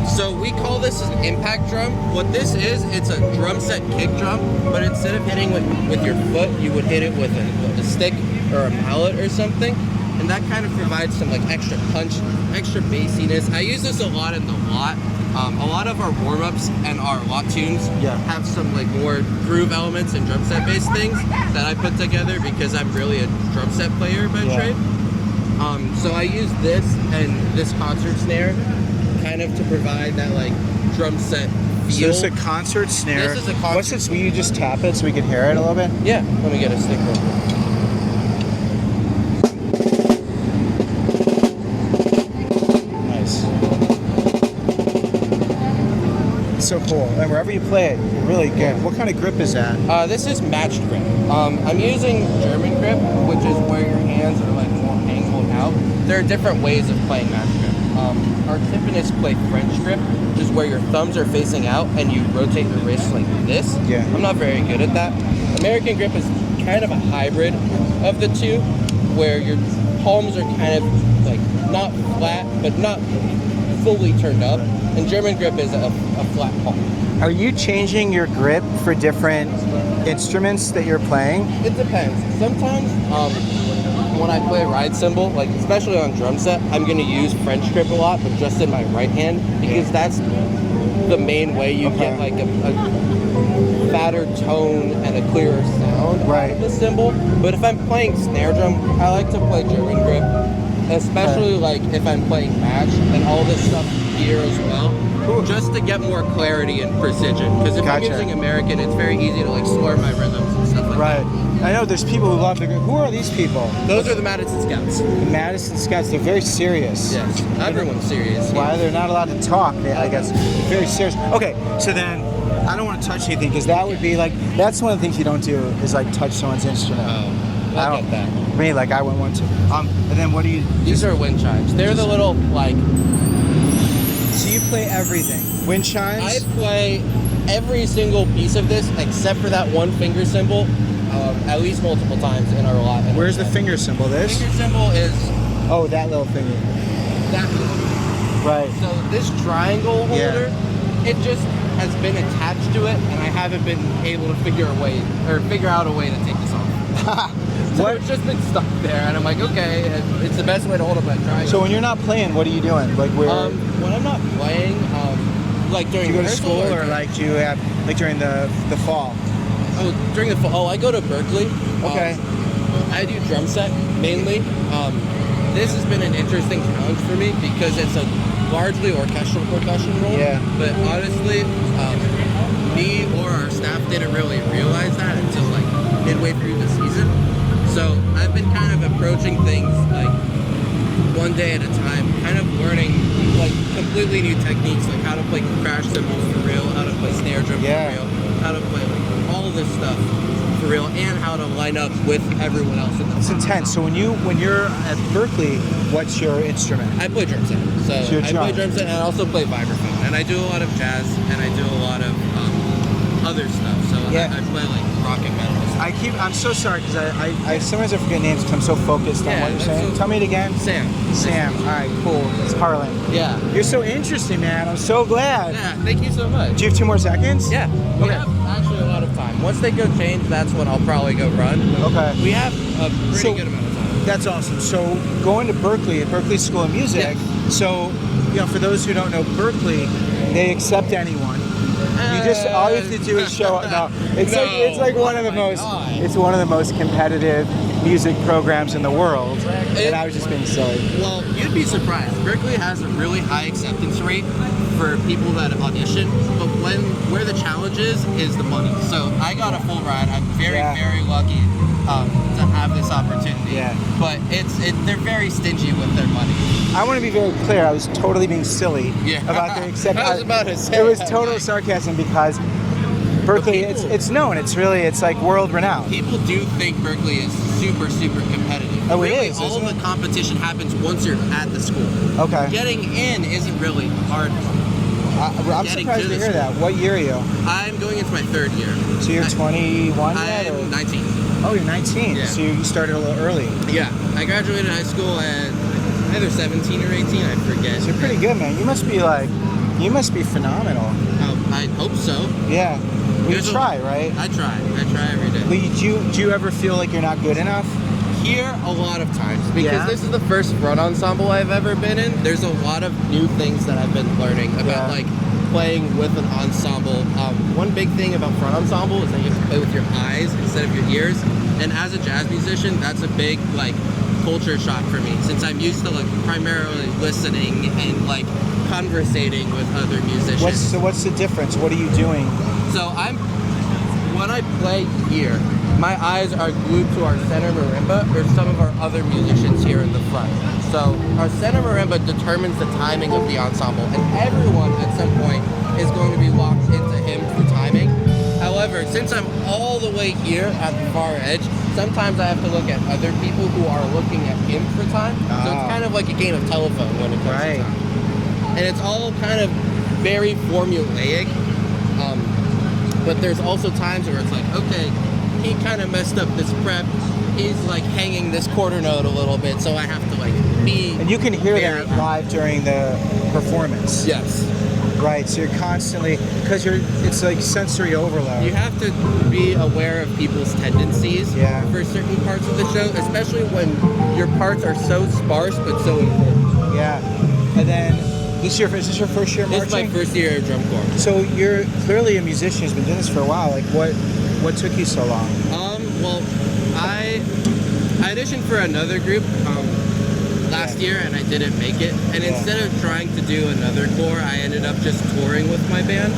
So we call this an impact drum. What this is, it's a drum set kick drum, but instead of hitting with your foot, you would hit it with a stick or a mallet or something. And and that kind of provides some like extra punch, extra bassiness. I use this a lot in the lot. A lot of our warm-ups and our lot tunes have some like more groove elements and drum set based things that I put together because I'm really a drum set player by trade. So I use this and this concert snare kind of to provide that like drum set feel. So this is a concert snare. This is a concert. What's this? Will you just tap it so we can hear it a little bit? Yeah, let me get a stick real quick. Nice. It's so cool. And wherever you play it, you're really good. What kind of grip is that? This is matched grip. I'm using German grip, which is where your hands are like more angled out. There are different ways of playing matched grip. Our timpanists play French grip, which is where your thumbs are facing out and you rotate your wrists like this. Yeah. I'm not very good at that. American grip is kind of a hybrid of the two, where your palms are kind of like not flat, but not fully turned up. And German grip is a flat palm. Are you changing your grip for different instruments that you're playing? It depends. Sometimes when I play a ride cymbal, like especially on drum set, I'm going to use French grip a lot, but just in my right hand, because that's the main way you get like a fatter tone and a clearer sound out of the cymbal. But if I'm playing snare drum, I like to play German grip, especially like if I'm playing match and all this stuff here as well, just to get more clarity and precision. Because if I'm using American, it's very easy to like slur my rhythms and stuff like that. I know there's people who love the grip. Who are these people? Those are the Madison Scouts. The Madison Scouts. They're very serious. Yes, everyone's serious. Why they're not allowed to talk? I guess very serious. Okay, so then I don't want to touch anything because that would be like that's one of the things you don't do is like touch someone's instrument. I get that. Me, like I wouldn't want to. And then what do you? These are wind chimes. They're the little like. So you play everything. Wind chimes. I play every single piece of this except for that one finger cymbal, at least multiple times in our lot. Where's the finger cymbal? This? Finger cymbal is. Oh, that little thingy. That little. Right. So this triangle holder, it just has been attached to it, and I haven't been able to figure out a way to take this off. So it's just been stuck there, and I'm like, okay, it's the best way to hold up that triangle. So when you're not playing, what are you doing? Like where? When I'm not playing, like during do you go to rehearsal school or like do you have like during the fall? Oh, during the fall. Oh, I go to Berkeley. Okay. I do drum set mainly. This has been an interesting challenge for me because it's a largely orchestral percussion role. Yeah. But honestly, me or our staff didn't really realize that until like midway through the season. So I've been kind of approaching things like one day at a time, kind of learning like completely new techniques, like how to play crash cymbals for real, how to play snare drum for real, how to play like all this stuff for real, and how to line up with everyone else in the It's intense. So when you're at Berkeley, what's your instrument? I play drum set. So I play drum set and I also play vibraphone. And I do a lot of jazz and I do a lot of other stuff. So I play like rock and metal. I'm so sorry because I sometimes I forget names because I'm so focused on what you're saying. Tell me it again. Sam. All right, cool. It's Harlan. Yeah. You're so interesting, man. I'm so glad. Yeah, thank you so much. Do you have 2 more seconds? Yeah. We have actually a lot of time. Once they go change, that's when I'll probably go run. Okay. We have a pretty good amount of time. That's awesome. So going to Berkeley, at Berkeley School of Music, so for those who don't know Berkeley, they accept anyone. You just all you have to do is show up. No, it's like one of the most competitive music programs in the world. And I was just being silly. Well, you'd be surprised. Berkeley has a really high acceptance rate for people that audition, but where the challenge is the money. So I got a full ride. I'm very lucky to have this opportunity. Yeah. But they're very stingy with their money. I want to be very clear. I was totally being silly about their acceptance. I was about to say it was total sarcasm because Berkeley, it's known. It's like world renowned. People do think Berkeley is super, super competitive. Oh, really, it is. All of the competition happens once you're at the school. Okay. Getting in isn't really hard. I'm surprised to hear that. What year are you? I'm going into my 3rd year. So you're 21 yet? I'm 19. Oh, you're 19. Yeah. So you started a little early. Yeah. I graduated high school at either 17 or 18, I forget. So you're pretty good, man. You must be phenomenal. I hope so. Yeah. Well, you try, right? I try every day. But do you ever feel like you're not good enough? Here, a lot of times, because Yeah. this is the first front ensemble I've ever been in. There's a lot of new things that I've been learning about, like playing with an ensemble. One big thing about front ensemble is that you have to play with your eyes instead of your ears. And as a jazz musician, that's a big like culture shock for me, since I'm used to like primarily listening and like conversating with other musicians. What's the difference? What are you doing? So when I play here, my eyes are glued to our center marimba or some of our other musicians here in the front. So our center marimba determines the timing of the ensemble, and everyone at some point is going to be locked into him through timing. However, since I'm all the way here at the far edge, sometimes I have to look at other people who are looking at him for time. So it's kind of like a game of telephone when it comes to time. And it's all kind of very formulaic. But there's also times where it's like, okay, he kind of messed up this prep. He's like hanging this quarter note a little bit, so I have to like be. And you can hear that live during the performance. Yes. Right. So you're constantly, because it's like sensory overload. You have to be aware of people's tendencies for certain parts of the show, especially when your parts are so sparse but so important. Yeah. And then is this your first year marching? This is my first year of drum corps. So you're clearly a musician who's been doing this for a while. Like what took you so long? Well, I auditioned for another group last year and I didn't make it. And instead of trying to do another corps, I ended up just touring with my band.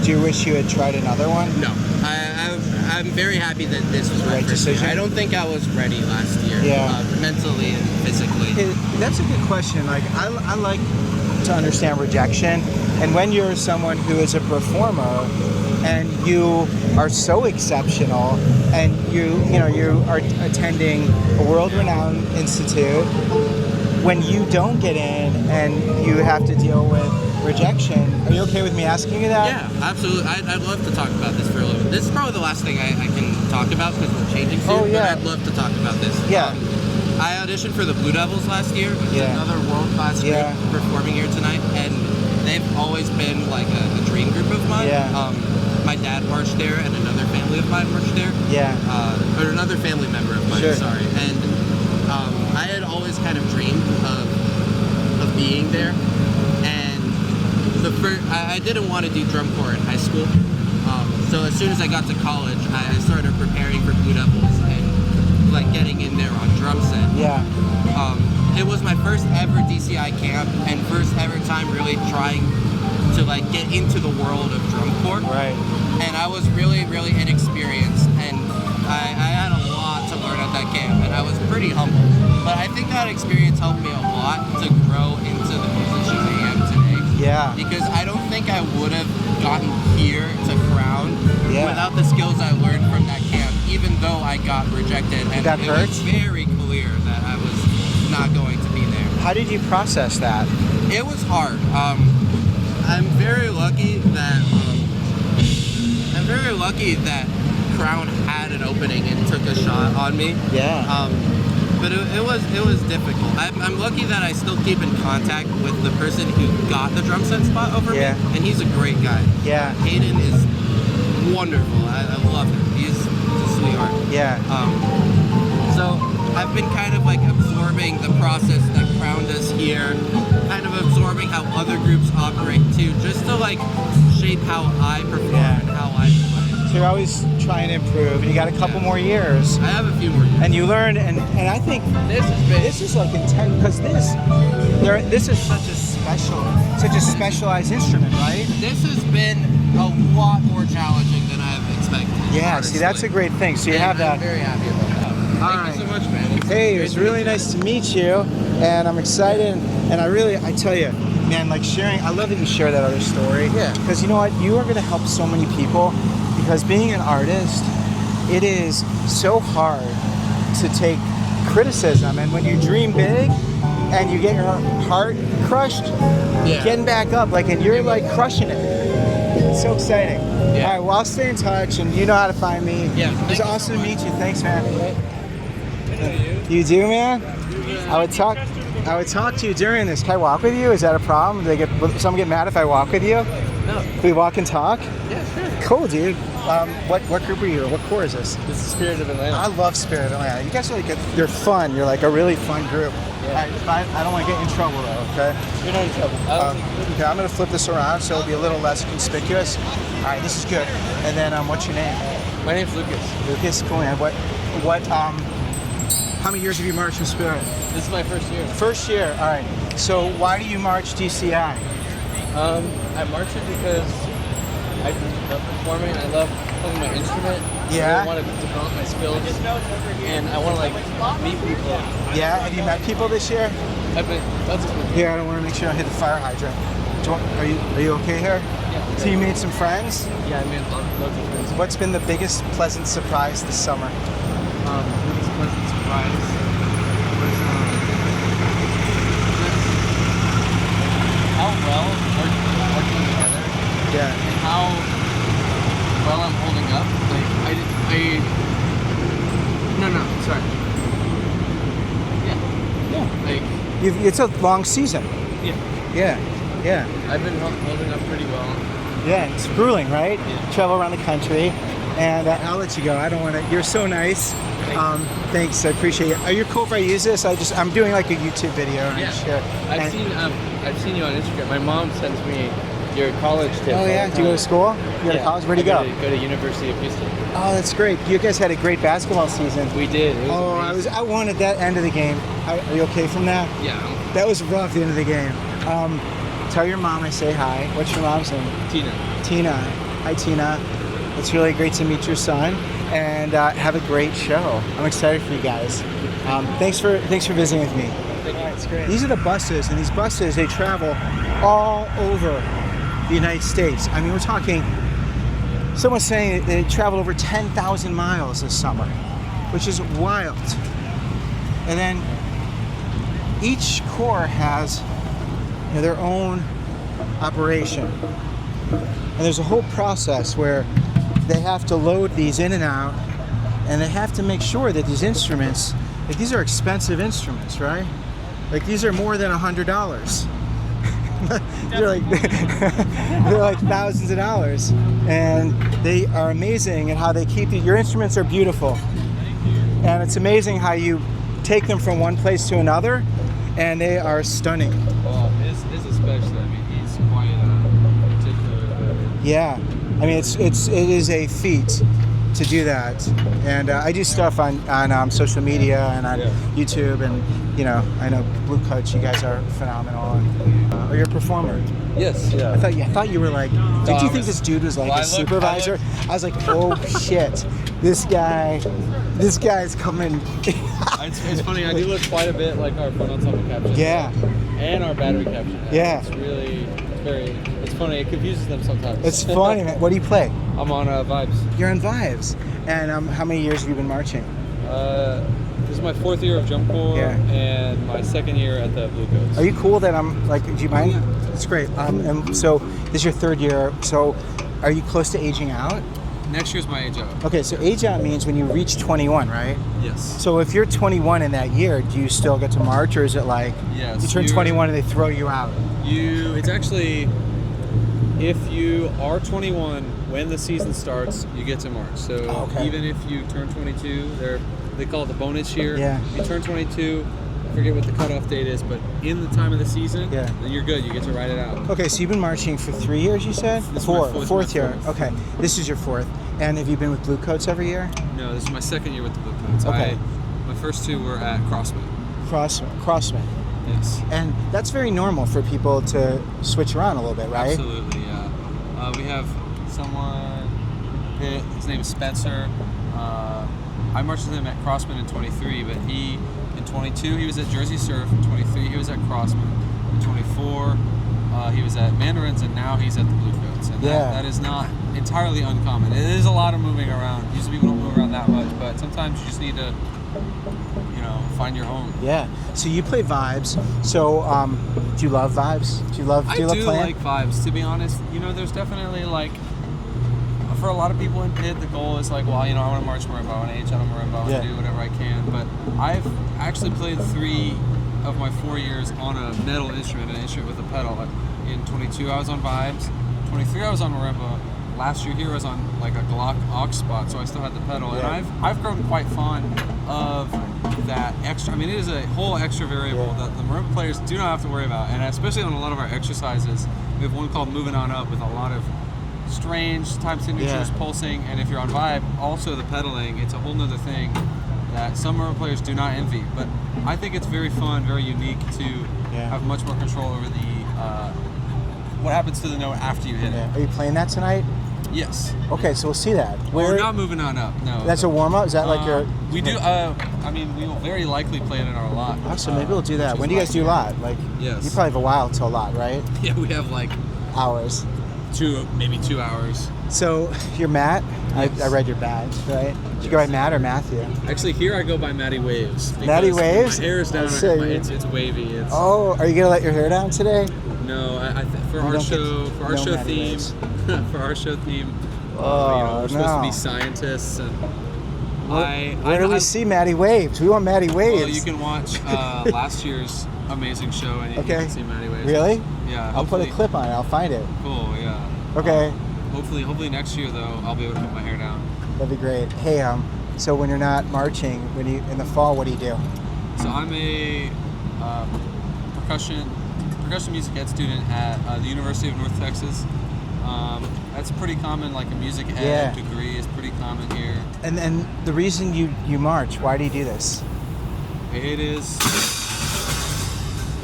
Do you wish you had tried another one? No. I'm very happy that this was my right first decision. year. I don't think I was ready last year, mentally and physically. That's a good question. Like I like to understand rejection, and when you're someone who is a performer and you are so exceptional and you are attending a world-renowned institute, when you don't get in and you have to deal with rejection, are you okay with me asking you that? Yeah, absolutely. I'd love to talk about this for a little bit. This is probably the last thing I can talk about because we're changing soon, but I'd love to talk about this. Yeah. I auditioned for the Blue Devils last year, which is another world-class group performing here tonight, and they've always been like a dream group of mine. My dad marched there, and another family of mine marched there. Or another family member of mine, sorry. And I had always kind of dreamed of being there. And I didn't want to do drum corps in high school. So as soon as I got to college, I started preparing for Blue Devils and like getting in there on drum set. It was my first ever DCI camp and first ever time really trying to like get into the world of drum corps. Right. And I was really, really inexperienced, and I had a lot to learn at that camp, and I was pretty humble. But I think that experience helped me a lot to grow into the musician I am today. Yeah. Because I don't think I would have gotten here to Crown without the skills I learned from that camp, even though I got rejected. And that it hurt? was very clear that I was not going to be there. How did you process that? It was hard. I'm very lucky that Crown had an opening and took a shot on me. But it was difficult. I'm lucky that I still keep in contact with the person who got the drum set spot over me, and he's a great guy. Hayden is wonderful. I love him. He's a sweetheart. So I've been kind of like absorbing the process that Crown does here, kind of absorbing how other groups operate too, just to like shape how I perform and how I play. So you're always trying to improve, and you got a couple more years. I have a few more years. And you learn, and I think this is like intense, because this is such a specialized instrument, right? This has been a lot more challenging than I've expected. Yeah, honestly. see, that's a great thing. So you have that. I'm very happy about that. Thank you so much, man. Hey, it was really nice to meet you, and I'm excited, and I tell you, man, like sharing, I love that you share that other story. Because you know what, you are going to help so many people, because being an artist, it is so hard to take criticism, and when you dream big, and you get your heart crushed, getting back up, like, and you're like crushing it. It's so exciting. All right, well, I'll stay in touch, and you know how to find me. It was awesome to meet you. Thanks, man. You do, man? I would talk to you during this. Can I walk with you? Is that a problem? Do someone get mad if I walk with you? No. Can we walk and talk? Yeah, sure. Cool, dude. What group are you? What corps is this? This is Spirit of Atlanta. I love Spirit of Atlanta. You guys are you're fun. You're like a really fun group. Yeah. I don't want to get in trouble though, okay? You're not in trouble. Okay, I'm going to flip this around so it'll be a little less conspicuous. All right, this is good. And then what's your name? My name's Lucas. Lucas, cool, man. How many years have you marched in Spirit? This is my first year. First year, all right. So why do you march DCI? I march it because I love performing. I love playing my instrument. Yeah. I want to develop my skills, and I want to like meet people. Yeah. Have you met people this year? I've been tons of people. Here, I don't want to make sure I hit the fire hydrant. Are you okay here? Yeah. So you made some friends? Yeah, I made loads of friends. What's been the biggest pleasant surprise this summer? Biggest pleasant surprise was how well we're working together. Yeah. And how well I'm holding up. Like sorry. Yeah. Like It's a long season. yeah. Yeah. I've been holding up pretty well. Yeah, it's grueling, right? Yeah. Travel around the country. And I'll let you go. I don't want to. You're so nice. Thanks. I appreciate it. Are you cool if I use this? I'm doing like a YouTube video. And I share. I've seen you on Instagram. My mom sends me your college tips. Oh yeah. Do you go to school? You go to college? Where'd you go? Go to University of Houston. Oh, that's great. You guys had a great basketball season. We did. It was amazing. I wanted that end of the game. Are you okay from that? Yeah. That was rough, the end of the game. Tell your mom I say hi. What's your mom's name? Tina. Tina. Hi, Tina. It's really great to meet your son, and have a great show. I'm excited for you guys. Thanks for visiting with me. That's great. These are the buses, and these buses, they travel all over the United States. I mean, we're talking, someone's saying they traveled over 10,000 miles this summer, which is wild. And then each corps has their own operation. And there's a whole process where they have to load these in and out, and they have to make sure that these instruments, like these are expensive instruments, right? Like these are more than $100. they're like thousands of dollars, and they are amazing in how they keep your instruments are beautiful, and it's amazing how you take them from one place to another, and they are stunning. Well, his especially. I mean, he's quite particular. Yeah, I mean it is a feat to do that, and I do stuff on social media and on YouTube, and I know Blue Coats, you guys are phenomenal, and you're a performer. Yes. Yeah. I thought you were like. Did you think this dude was like a supervisor? I was like, oh shit, this guy's coming. It's funny. I do look quite a bit like our front ensemble caption. Yeah. And our battery caption. Yeah. It's funny. It confuses them sometimes. It's funny, man. What do you play? I'm on Vibes. You're on Vibes. And how many years have you been marching? This is my 4th year of Jump Corps and my 2nd year at the Blue Coats. Are you cool that I'm like? Do you mind? It's great. And so this is your 3rd year. So are you close to aging out? Next year's my age out. Okay, so age out means when you reach 21, right? Yes. So if you're 21 in that year, do you still get to march, or is it like you turn 21 and they throw you out? It's actually, if you are 21 when the season starts, you get to march. So even if you turn 22, they call it the bonus year. Yeah. If you turn 22, I forget what the cutoff date is, but in the time of the season, then you're good. You get to ride it out. Okay, so you've been marching for 3 years, you said? This is Four. my Fourth year. fourth. Okay, this is your 4th. And have you been with Blue Coats every year? No, this is my 2nd year with the Blue Coats. Okay. My first 2 were at Crossman. Crossman. Yes. And that's very normal for people to switch around a little bit, right? Absolutely, yeah. We have someone, his name is Spencer. I marched with him at Crossman in 23, but in 22 he was at Jersey Surf, in 23 he was at Crossman, in 24 he was at Mandarins, and now he's at the Blue Coats. And that is not entirely uncommon. It is a lot of moving around. Usually people don't move around that much, but sometimes you just need to, find your home. Yeah. So you play Vibes. So do you love Vibes? I do like Vibes, to be honest. There's definitely like, for a lot of people in Pitt, the goal is like, well, I want to march marimba, I want to age out of marimba, I want to do whatever I can. But I've actually played 3 of my 4 years on a metal instrument, an instrument with a pedal. In 22, I was on Vibes. 23, I was on marimba. last year here I was on like a Glock aux spot, so I still had the pedal, Yeah. and I've grown quite fond of that extra. I mean, it is a whole extra variable that the marimba players do not have to worry about, and especially on a lot of our exercises, we have one called Moving On Up with a lot of strange time signatures, pulsing, and if you're on vibe, also the pedaling, it's a whole nother thing that some marimba players do not envy. But I think it's very fun, very unique to have much more control over the what happens to the note after you hit it. Are you playing that tonight? Yes. Okay, so we'll see that. We're not moving on up. No. That's a warm up. Is that like your? We do. I mean, we will very likely play it in our lot. Awesome. Maybe we'll do that. When do you guys do lot? Like, Yes. you probably have a while till lot, right? Yeah, we have like Hours. maybe 2 hours. So you're Matt. I read your badge, right? Did you go by Matt or Matthew? Actually, here I go by Matty Waves. Matty because Waves? My hair is down. I see. It's wavy. It's, Oh, are you gonna let your hair down today? No, for You our don't show, get for our no show Matty theme, Waves. for our show theme, Oh, we're supposed to no. be scientists, and Where do we see Matty Waves? We want Matty Waves. Well, you can watch last year's amazing show, and you can see Matty Waves. Really? Yeah. I'll put a clip on it. I'll find it. Cool. Yeah. Okay. Hopefully next year though, I'll be able to put my hair down. That'd be great. Hey, so when you're not marching, when you in the fall, what do you do? So I'm a percussion music ed student at the University of North Texas. That's pretty common, like a music ed degree is pretty common here. And then the reason you march, why do you do this? It is.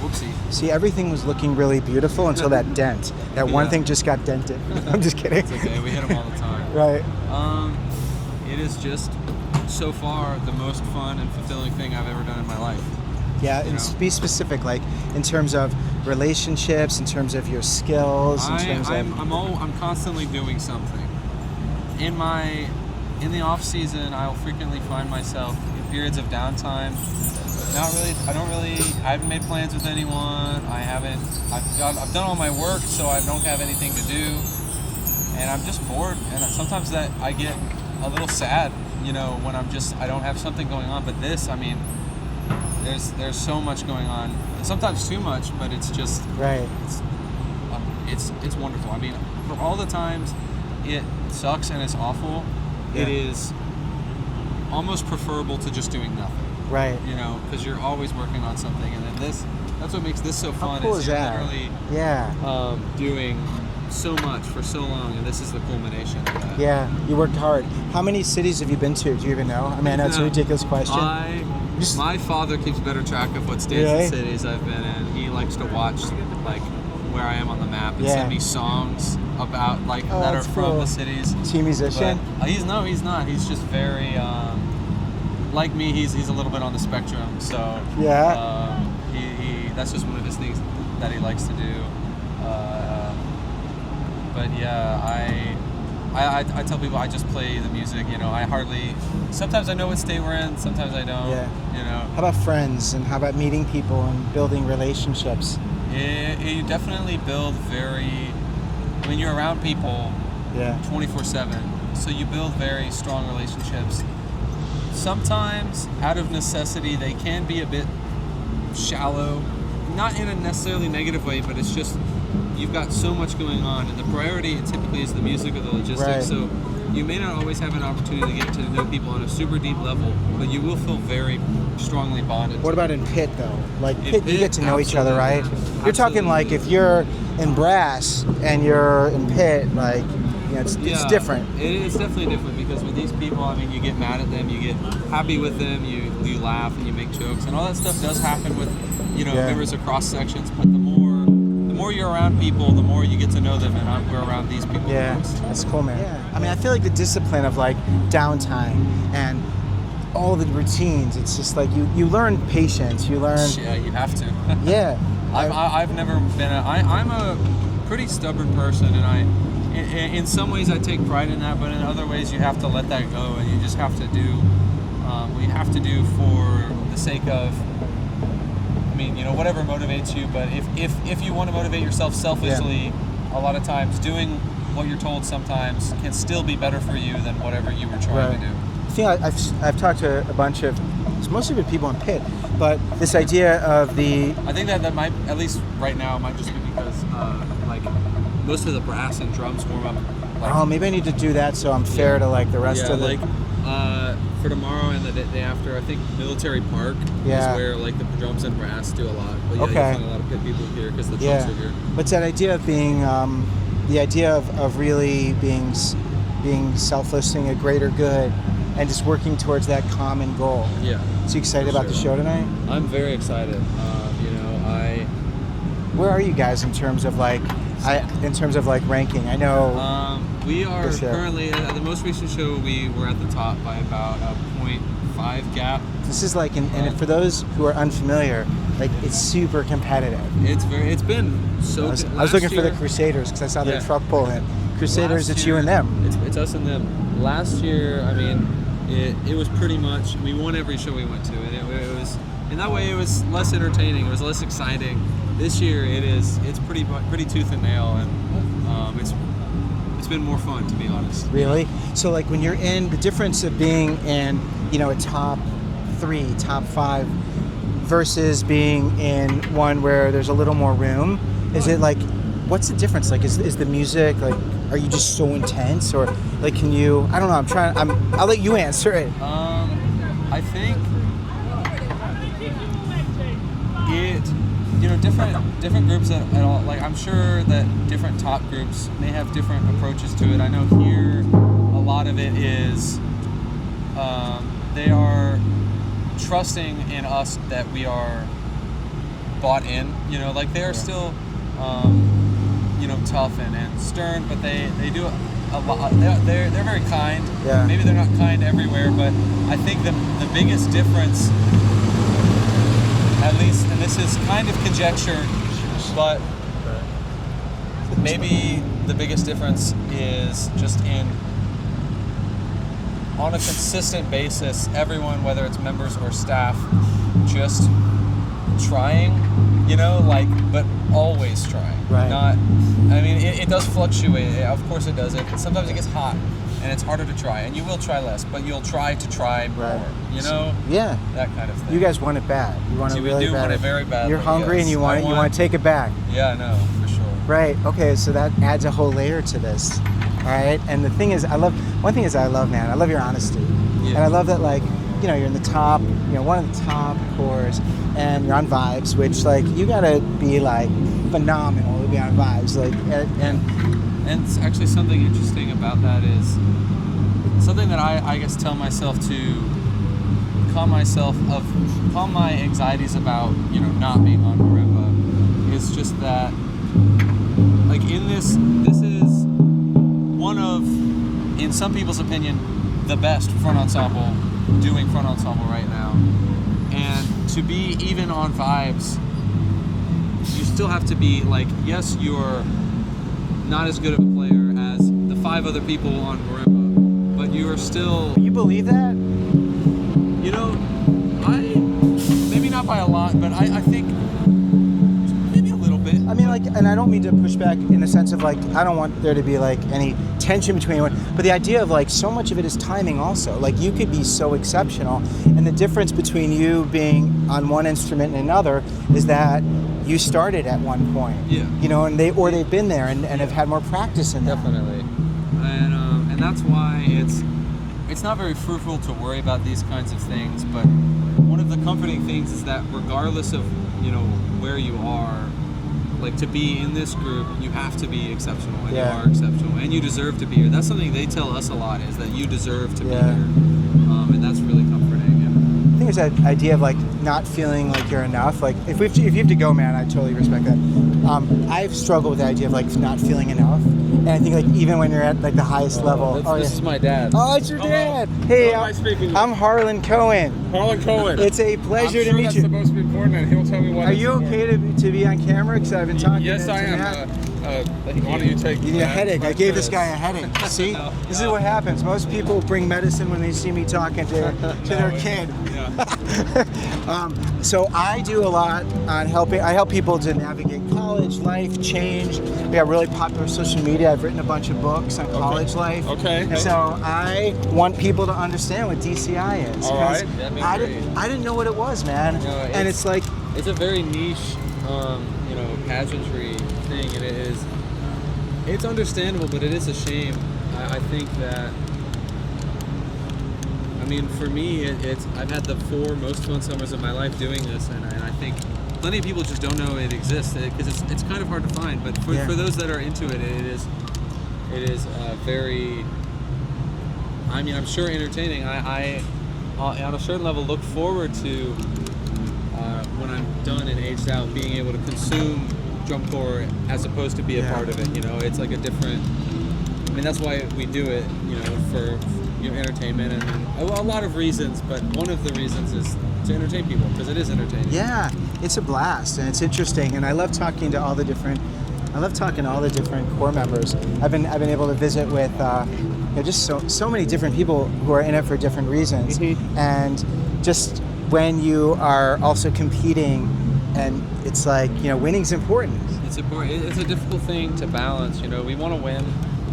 Whoopsie. See, everything was looking really beautiful until that dent. That one thing just got dented. I'm just kidding. It's okay, we hit them all the time. Right. It is just so far the most fun and fulfilling thing I've ever done in my life. Yeah, and be specific, like in terms of relationships, in terms of your skills, I'm constantly doing something. In the off season, I'll frequently find myself in periods of downtime. I haven't made plans with anyone. I've done all my work, so I don't have anything to do, and I'm just bored. And sometimes that I get a little sad, when I don't have something going on. But this, I mean, there's so much going on. Sometimes too much, but it's just It's wonderful. I mean, for all the times it sucks and it's awful, it is almost preferable to just doing nothing. Right. Because you're always working on something, and then that's what makes this so fun. How cool is you're that? Literally doing so much for so long, and this is the culmination of that. Yeah, you worked hard. How many cities have you been to? Do you even know? I mean, I know it's a ridiculous question. My father keeps better track of what states and cities I've been in. He likes to watch like where I am on the map and send me songs about that are from the cities. Is he a musician? But, he's not. He's just very like me. He's a little bit on the spectrum. So he that's just one of his things that he likes to do. But yeah, I tell people I just play the music. Sometimes I know what state we're in. Sometimes I don't. Yeah. How about friends, and how about meeting people and building relationships? You definitely build when you're around people 24/7, so you build very strong relationships. Sometimes, out of necessity, they can be a bit shallow, not in a necessarily negative way, but it's just you've got so much going on, and the priority typically is the music or the logistics, Right. so you may not always have an opportunity to get to know people on a super deep level, but you will feel very strongly bonded. What about in pit though? Like In pit, you get to know each other, right? You're talking like if you're in brass and you're in pit, like it's different. It's definitely different because with these people, I mean, you get mad at them, you get happy with them, you laugh and you make jokes, and all that stuff does happen with members of cross sections. But the more you're around people, the more you get to know them, and we're around these people. Yeah, that's cool, man. Yeah. I mean, I feel like the discipline of like downtime and all the routines. It's just like you learn patience. You learn. Yeah, you have to. Yeah. I've never been. I'm a pretty stubborn person, and in some ways I take pride in that, but in other ways you have to let that go, and you just have to do what you have to do for the sake of. I mean, whatever motivates you, but if you want to motivate yourself selfishly, a lot of times doing what you're told sometimes can still be better for you than whatever you were trying to do. I think I've talked to a bunch of, it's mostly with people in pit, but this idea of I think that might, at least right now, it might just be because most of the brass and drums warm up Like, maybe I need to do that so I'm fair to like the rest of the. like for tomorrow and the day after, I think Military Park Yeah. is where like the drums and brass do a lot. But yeah, Okay. you find a lot of good people here because the drums are here. But that idea of being, the idea of really being selfless, seeing a greater good, and just working towards that common goal. Yeah. So you excited For about the sure. show tonight? I'm very excited. Where are you guys in terms of like, ranking? I know. We are This year. currently at the most recent show. We were at the top by about a 0.5 gap. This is like, and for those who are unfamiliar, like it's super competitive. It's been so. I was last looking for the year- Crusaders because I saw their Yeah. truck pull in. Crusaders, last it's you year- and them. It's us and them. Last year, I mean, it was pretty much we won every show we went to, and it was in that way it was less entertaining. It was less exciting. This year, it's pretty tooth and nail, and it's been more fun, to be honest. Really? So like when you're in, the difference of being in, a top 3, top 5 versus being in one where there's a little more room, is it like, what's the difference? Like, is the music, like, are you just so intense, or like, can you, I don't know, I'll let you answer it. I think different groups at all, like I'm sure that different top groups may have different approaches to it. I know here a lot of it is they are trusting in us that we are bought in, like they are still tough and stern, but they do a lot. They're very kind. Yeah. Maybe they're not kind everywhere, but I think the biggest difference, at least, and this is kind of conjecture, but maybe the biggest difference is just on a consistent basis, everyone, whether it's members or staff, just trying, but always trying. Right. It does fluctuate. Of course it does. Sometimes it gets hot and it's harder to try, and you will try less, but you'll try to try more. Right. Yeah. That kind of thing. You guys want it bad. You want it We really do bad. want it very badly, You're hungry yes. and you want to take it back. Yeah, I know, for sure. Right. Okay. So that adds a whole layer to this. All right. And the thing is, man, I love your honesty. Yeah. And I love that, like, you're in the top, one of the top cores, and you're on Vibes, which, like, you gotta be like phenomenal to be on Vibes, like, And it's actually something interesting about that is something that I guess tell myself to calm my anxieties about, not being on marimba, is just that, like, this is one of, in some people's opinion, the best front ensemble doing front ensemble right now. And to be even on Vibes, you still have to be like, yes, you're not as good of a player as the 5 other people on marimba, but you are still. you believe that? Maybe not by a lot, but I think maybe a little bit. I mean, like, and I don't mean to push back in the sense of, like, I don't want there to be, like, any tension between anyone, but the idea of, like, so much of it is timing also. Like, you could be so exceptional, and the difference between you being on one instrument and another is that you started at one point. Yeah. And they've been there and have had more practice in that. Definitely. And that's why it's not very fruitful to worry about these kinds of things, but one of the comforting things is that regardless of, where you are, like, to be in this group, you have to be exceptional, and you are exceptional, and you deserve to be here. That's something they tell us a lot, is that you deserve to be here. And that's really comforting. And I think it's that idea of, like, not feeling like you're enough. Like, if you have to go, man, I totally respect that. I've struggled with the idea of, like, not feeling enough. And I think, like, even when you're at, like, the highest level. This is my dad. Oh, it's your dad. Hey, Who am I speaking to? I'm Harlan Cohen. Harlan Cohen. It's a pleasure I'm to sure meet that's you. supposed to be important, and he'll tell me what. Are you okay to be on camera? Because I've been talking Yes, to I am. Matt. Why don't you take? You need a headache. I gave this guy a headache. See? This is what happens. Most people bring medicine when they see me talking to their kid. So I do a lot on helping. I help people to navigate college, life, change. We have really popular social media. I've written a bunch of books on college life. Okay. And so I want people to understand what DCI is. All right. 'Cause That'd be I great. didn't know what it was, man. And it's like, it's a very niche, pageantry thing, and It's understandable, but it is a shame. I think that, I mean, for me, I've had the 4 most fun summers of my life doing this, and I think plenty of people just don't know it exists because it's kind of hard to find. But for those that are into it, it is very. I mean, I'm sure entertaining. I on a certain level look forward to when I'm done and aged out, being able to consume drum corps as opposed to be a part of it. You know, it's like a different. I mean, that's why we do it. You know, for entertainment and a lot of reasons. But one of the reasons is to entertain people because it is entertaining. Yeah, it's a blast and it's interesting, and I love talking to all the different. I love talking to all the different corps members. I've been able to visit with just so many different people who are in it for different reasons, and just when you are also competing, and it's like winning's important. It's important. It's a difficult thing to balance. You know, we want to win.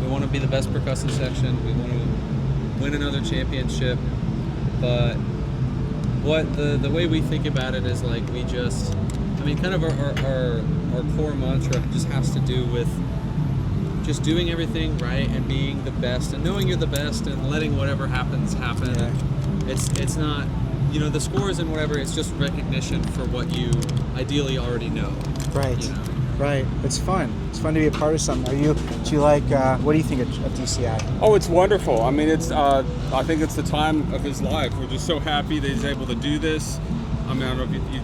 We want to be the best percussive section. We want to win another championship, but what the way we think about it is like we just. I mean, kind of our core mantra just has to do with just doing everything right and being the best and knowing you're the best and letting whatever happens happen. Yeah. It's not, the scores and whatever. It's just recognition for what you ideally already know. Right. Right. It's fun. It's fun to be a part of something. Do you like? What do you think of DCI? Oh, it's wonderful. I mean, I think it's the time of his life. We're just so happy that he's able to do this. I mean, I don't know if you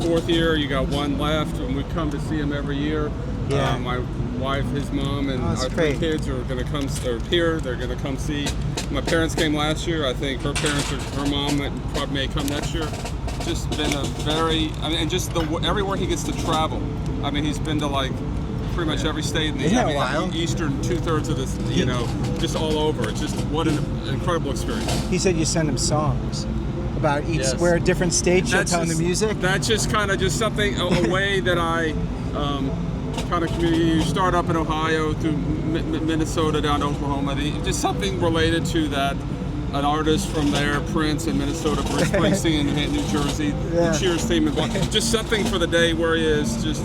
4th year, you got 1 left, and we come to see him every year. Yeah. My wife, his mom, and our 3 kids are going to come here. They're going to come see. My parents came last year. I think her mom probably may come next year. Just been and just everywhere he gets to travel. I mean, he's been to like pretty much every state in the eastern 2/3 of this, just all over. It's just what an incredible experience. He said you send him songs about each where a different state you'll tell him the music. That's just kind of just something a way that I kind of community. You start up in Ohio through Minnesota down to Oklahoma. Just something related to that. An artist from there, Prince in Minnesota, Bruce Springsteen in New Jersey, the Cheers theme, and just something for the day where he is. Just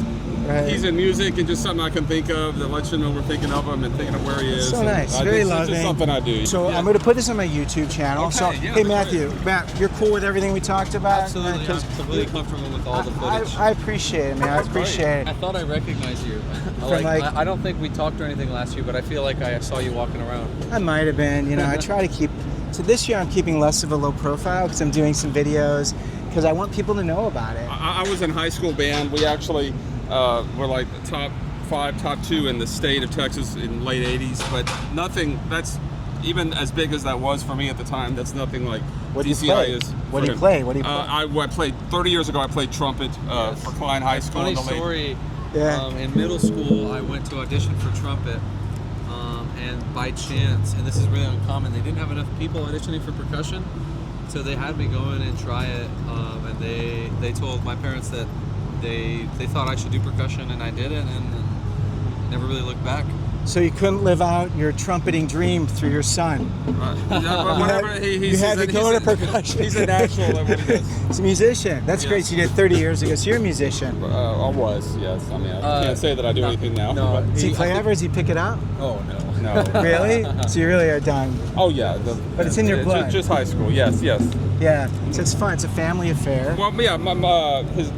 he's in music and just something I can think of that lets you know we're thinking of him and thinking of where he is. So nice, very loving. It's just something I do. So I'm going to put this on my YouTube channel. Okay, so hey Matthew, Matt, you're cool with everything we talked about? Absolutely, I'm completely comfortable with all the footage. I appreciate it, man. I appreciate it. I thought I recognized you. I don't think we talked or anything last year, but I feel like I saw you walking around. I might have been. I try to keep. So this year I'm keeping less of a low profile because I'm doing some videos because I want people to know about it. I was in high school band. We actually were like the top 5, top 2 in the state of Texas in late 80s, but nothing that's even as big as that was for me at the time. That's nothing like what DCI is. What do you play? I played 30 years ago. I played trumpet for Klein High School. Funny story. In middle school, I went to audition for trumpet. And by chance, and this is really uncommon, they didn't have enough people auditioning for percussion, so they had me go in and try it. And they told my parents that they thought I should do percussion, and I did it, and never really looked back. So you couldn't live out your trumpeting dream through your son. Right. You had to go to percussion. He's a natural at what he does. He's a musician. That's great. So you did 30 years ago. So you're a musician. I was, yes. I mean, I can't say that I do anything now. No. Does he play ever? Does he pick it up? Oh, no. No. Really? So you really are done. Oh, yeah. But it's in your blood. Just high school, yes. Yeah. So it's fun. It's a family affair. Well, yeah,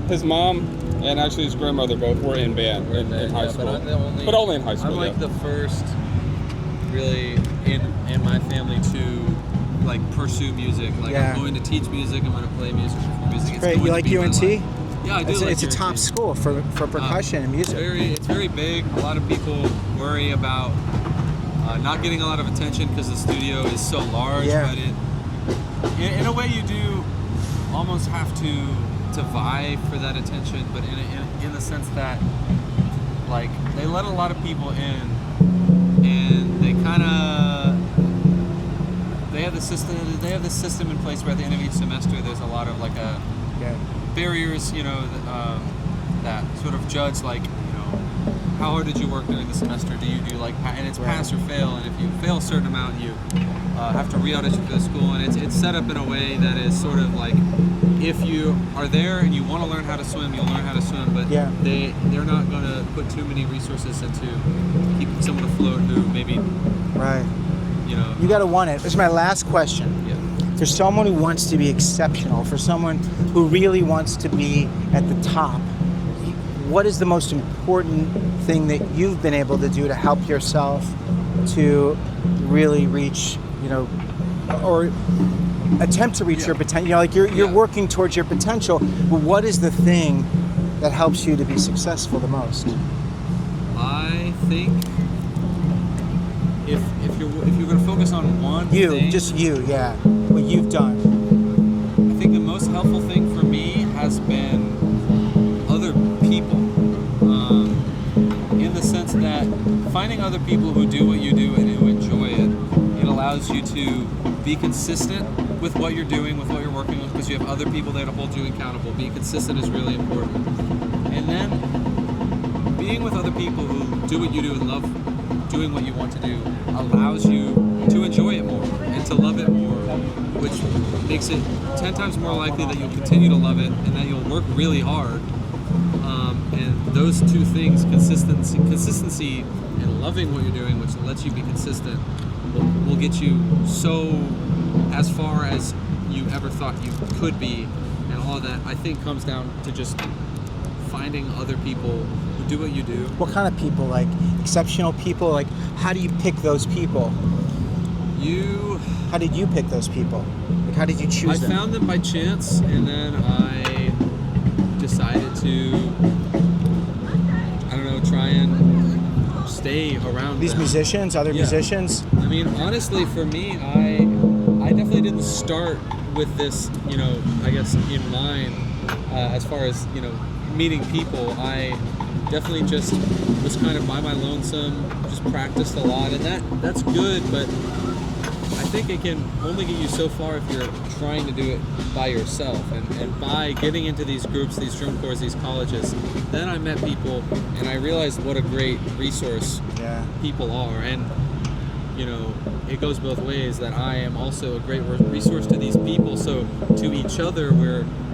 his mom and actually his grandmother both were in band in high school. But only in high school, I'm like the first really in my family to like pursue music. Like I'm going to teach music, I'm going to play music, perform music. It's great. You like UNT? Yeah, I do. It's a top school for percussion and music. It's very big. A lot of people worry about not getting a lot of attention because the studio is so large. Yeah. But in a way, you do almost have to vie for that attention. But in the sense that like they let a lot of people in, and they kind of they have the system. They have this system in place where at the end of each semester, there's a lot of like barriers, that sort of judge like how hard did you work during the semester? Do you do like, and it's pass or fail, and if you fail a certain amount, you have to re-audition for the school, and it's set up in a way that is sort of like, if you are there and you want to learn how to swim, you'll learn how to swim, but they're not going to put too many resources into keeping someone afloat who maybe, Right. You got to want it. This is my last question. Yeah. For someone who wants to be exceptional, for someone who really wants to be at the top, what is the most important thing that you've been able to do to help yourself to really reach, or attempt to reach your potential? Like you're working towards your potential, but what is the thing that helps you to be successful the most? I think if you're going to focus on one thing, what you've done. I think the most helpful thing for me has been other people, in the sense that finding other people who do what you do and who enjoy it, it allows you to be consistent with what you're doing, with what you're working with, because you have other people there to hold you accountable. Being consistent is really important. And then being with other people who do what you do and love doing what you want to do allows you to enjoy it more and to love it more, which makes it 10 times more likely that you'll continue to love it and that you'll work really hard. And those two things, consistency and loving what you're doing, which lets you be consistent, will get you so as far as you ever thought you could be. And all of that, I think, comes down to just finding other people who do what you do. What kind of people? Like exceptional people? Like, how do you pick those people? How did you pick those people? Like, how did you choose them? I found them by chance, and then I decided to, try and stay around these them. Musicians, other musicians? I mean, honestly, for me, I definitely didn't start with this, I guess in mind, as far as, meeting people. I definitely just was kind of by my lonesome, just practiced a lot, and that's good, but I think it can only get you so far if you're trying to do it by yourself. And by getting into these groups, these drum corps, these colleges, then I met people and I realized what a great resource people are. And, it goes both ways, that I am also a great resource to these people. So to each other,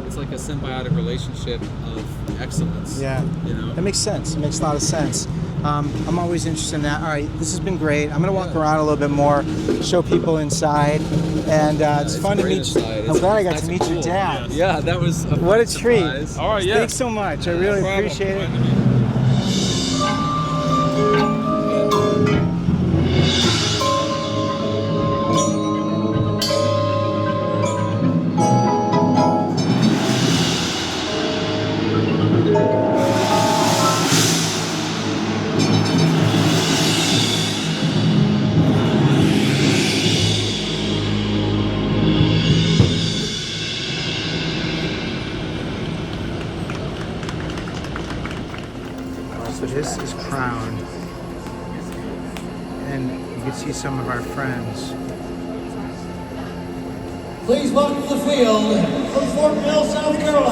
it's like a symbiotic relationship of excellence. Yeah. That makes sense. It makes a lot of sense. I'm always interested in that. All right, this has been great. I'm going to walk around a little bit more, show people inside, and it's fun to meet you. I'm glad I got to meet your dad. Yeah, that was a what a treat. Surprise. All right, yeah. Thanks so much. I really appreciate it. So this is Crown, and you can see some of our friends. Please welcome to the field from Fort Mill, South Carolina.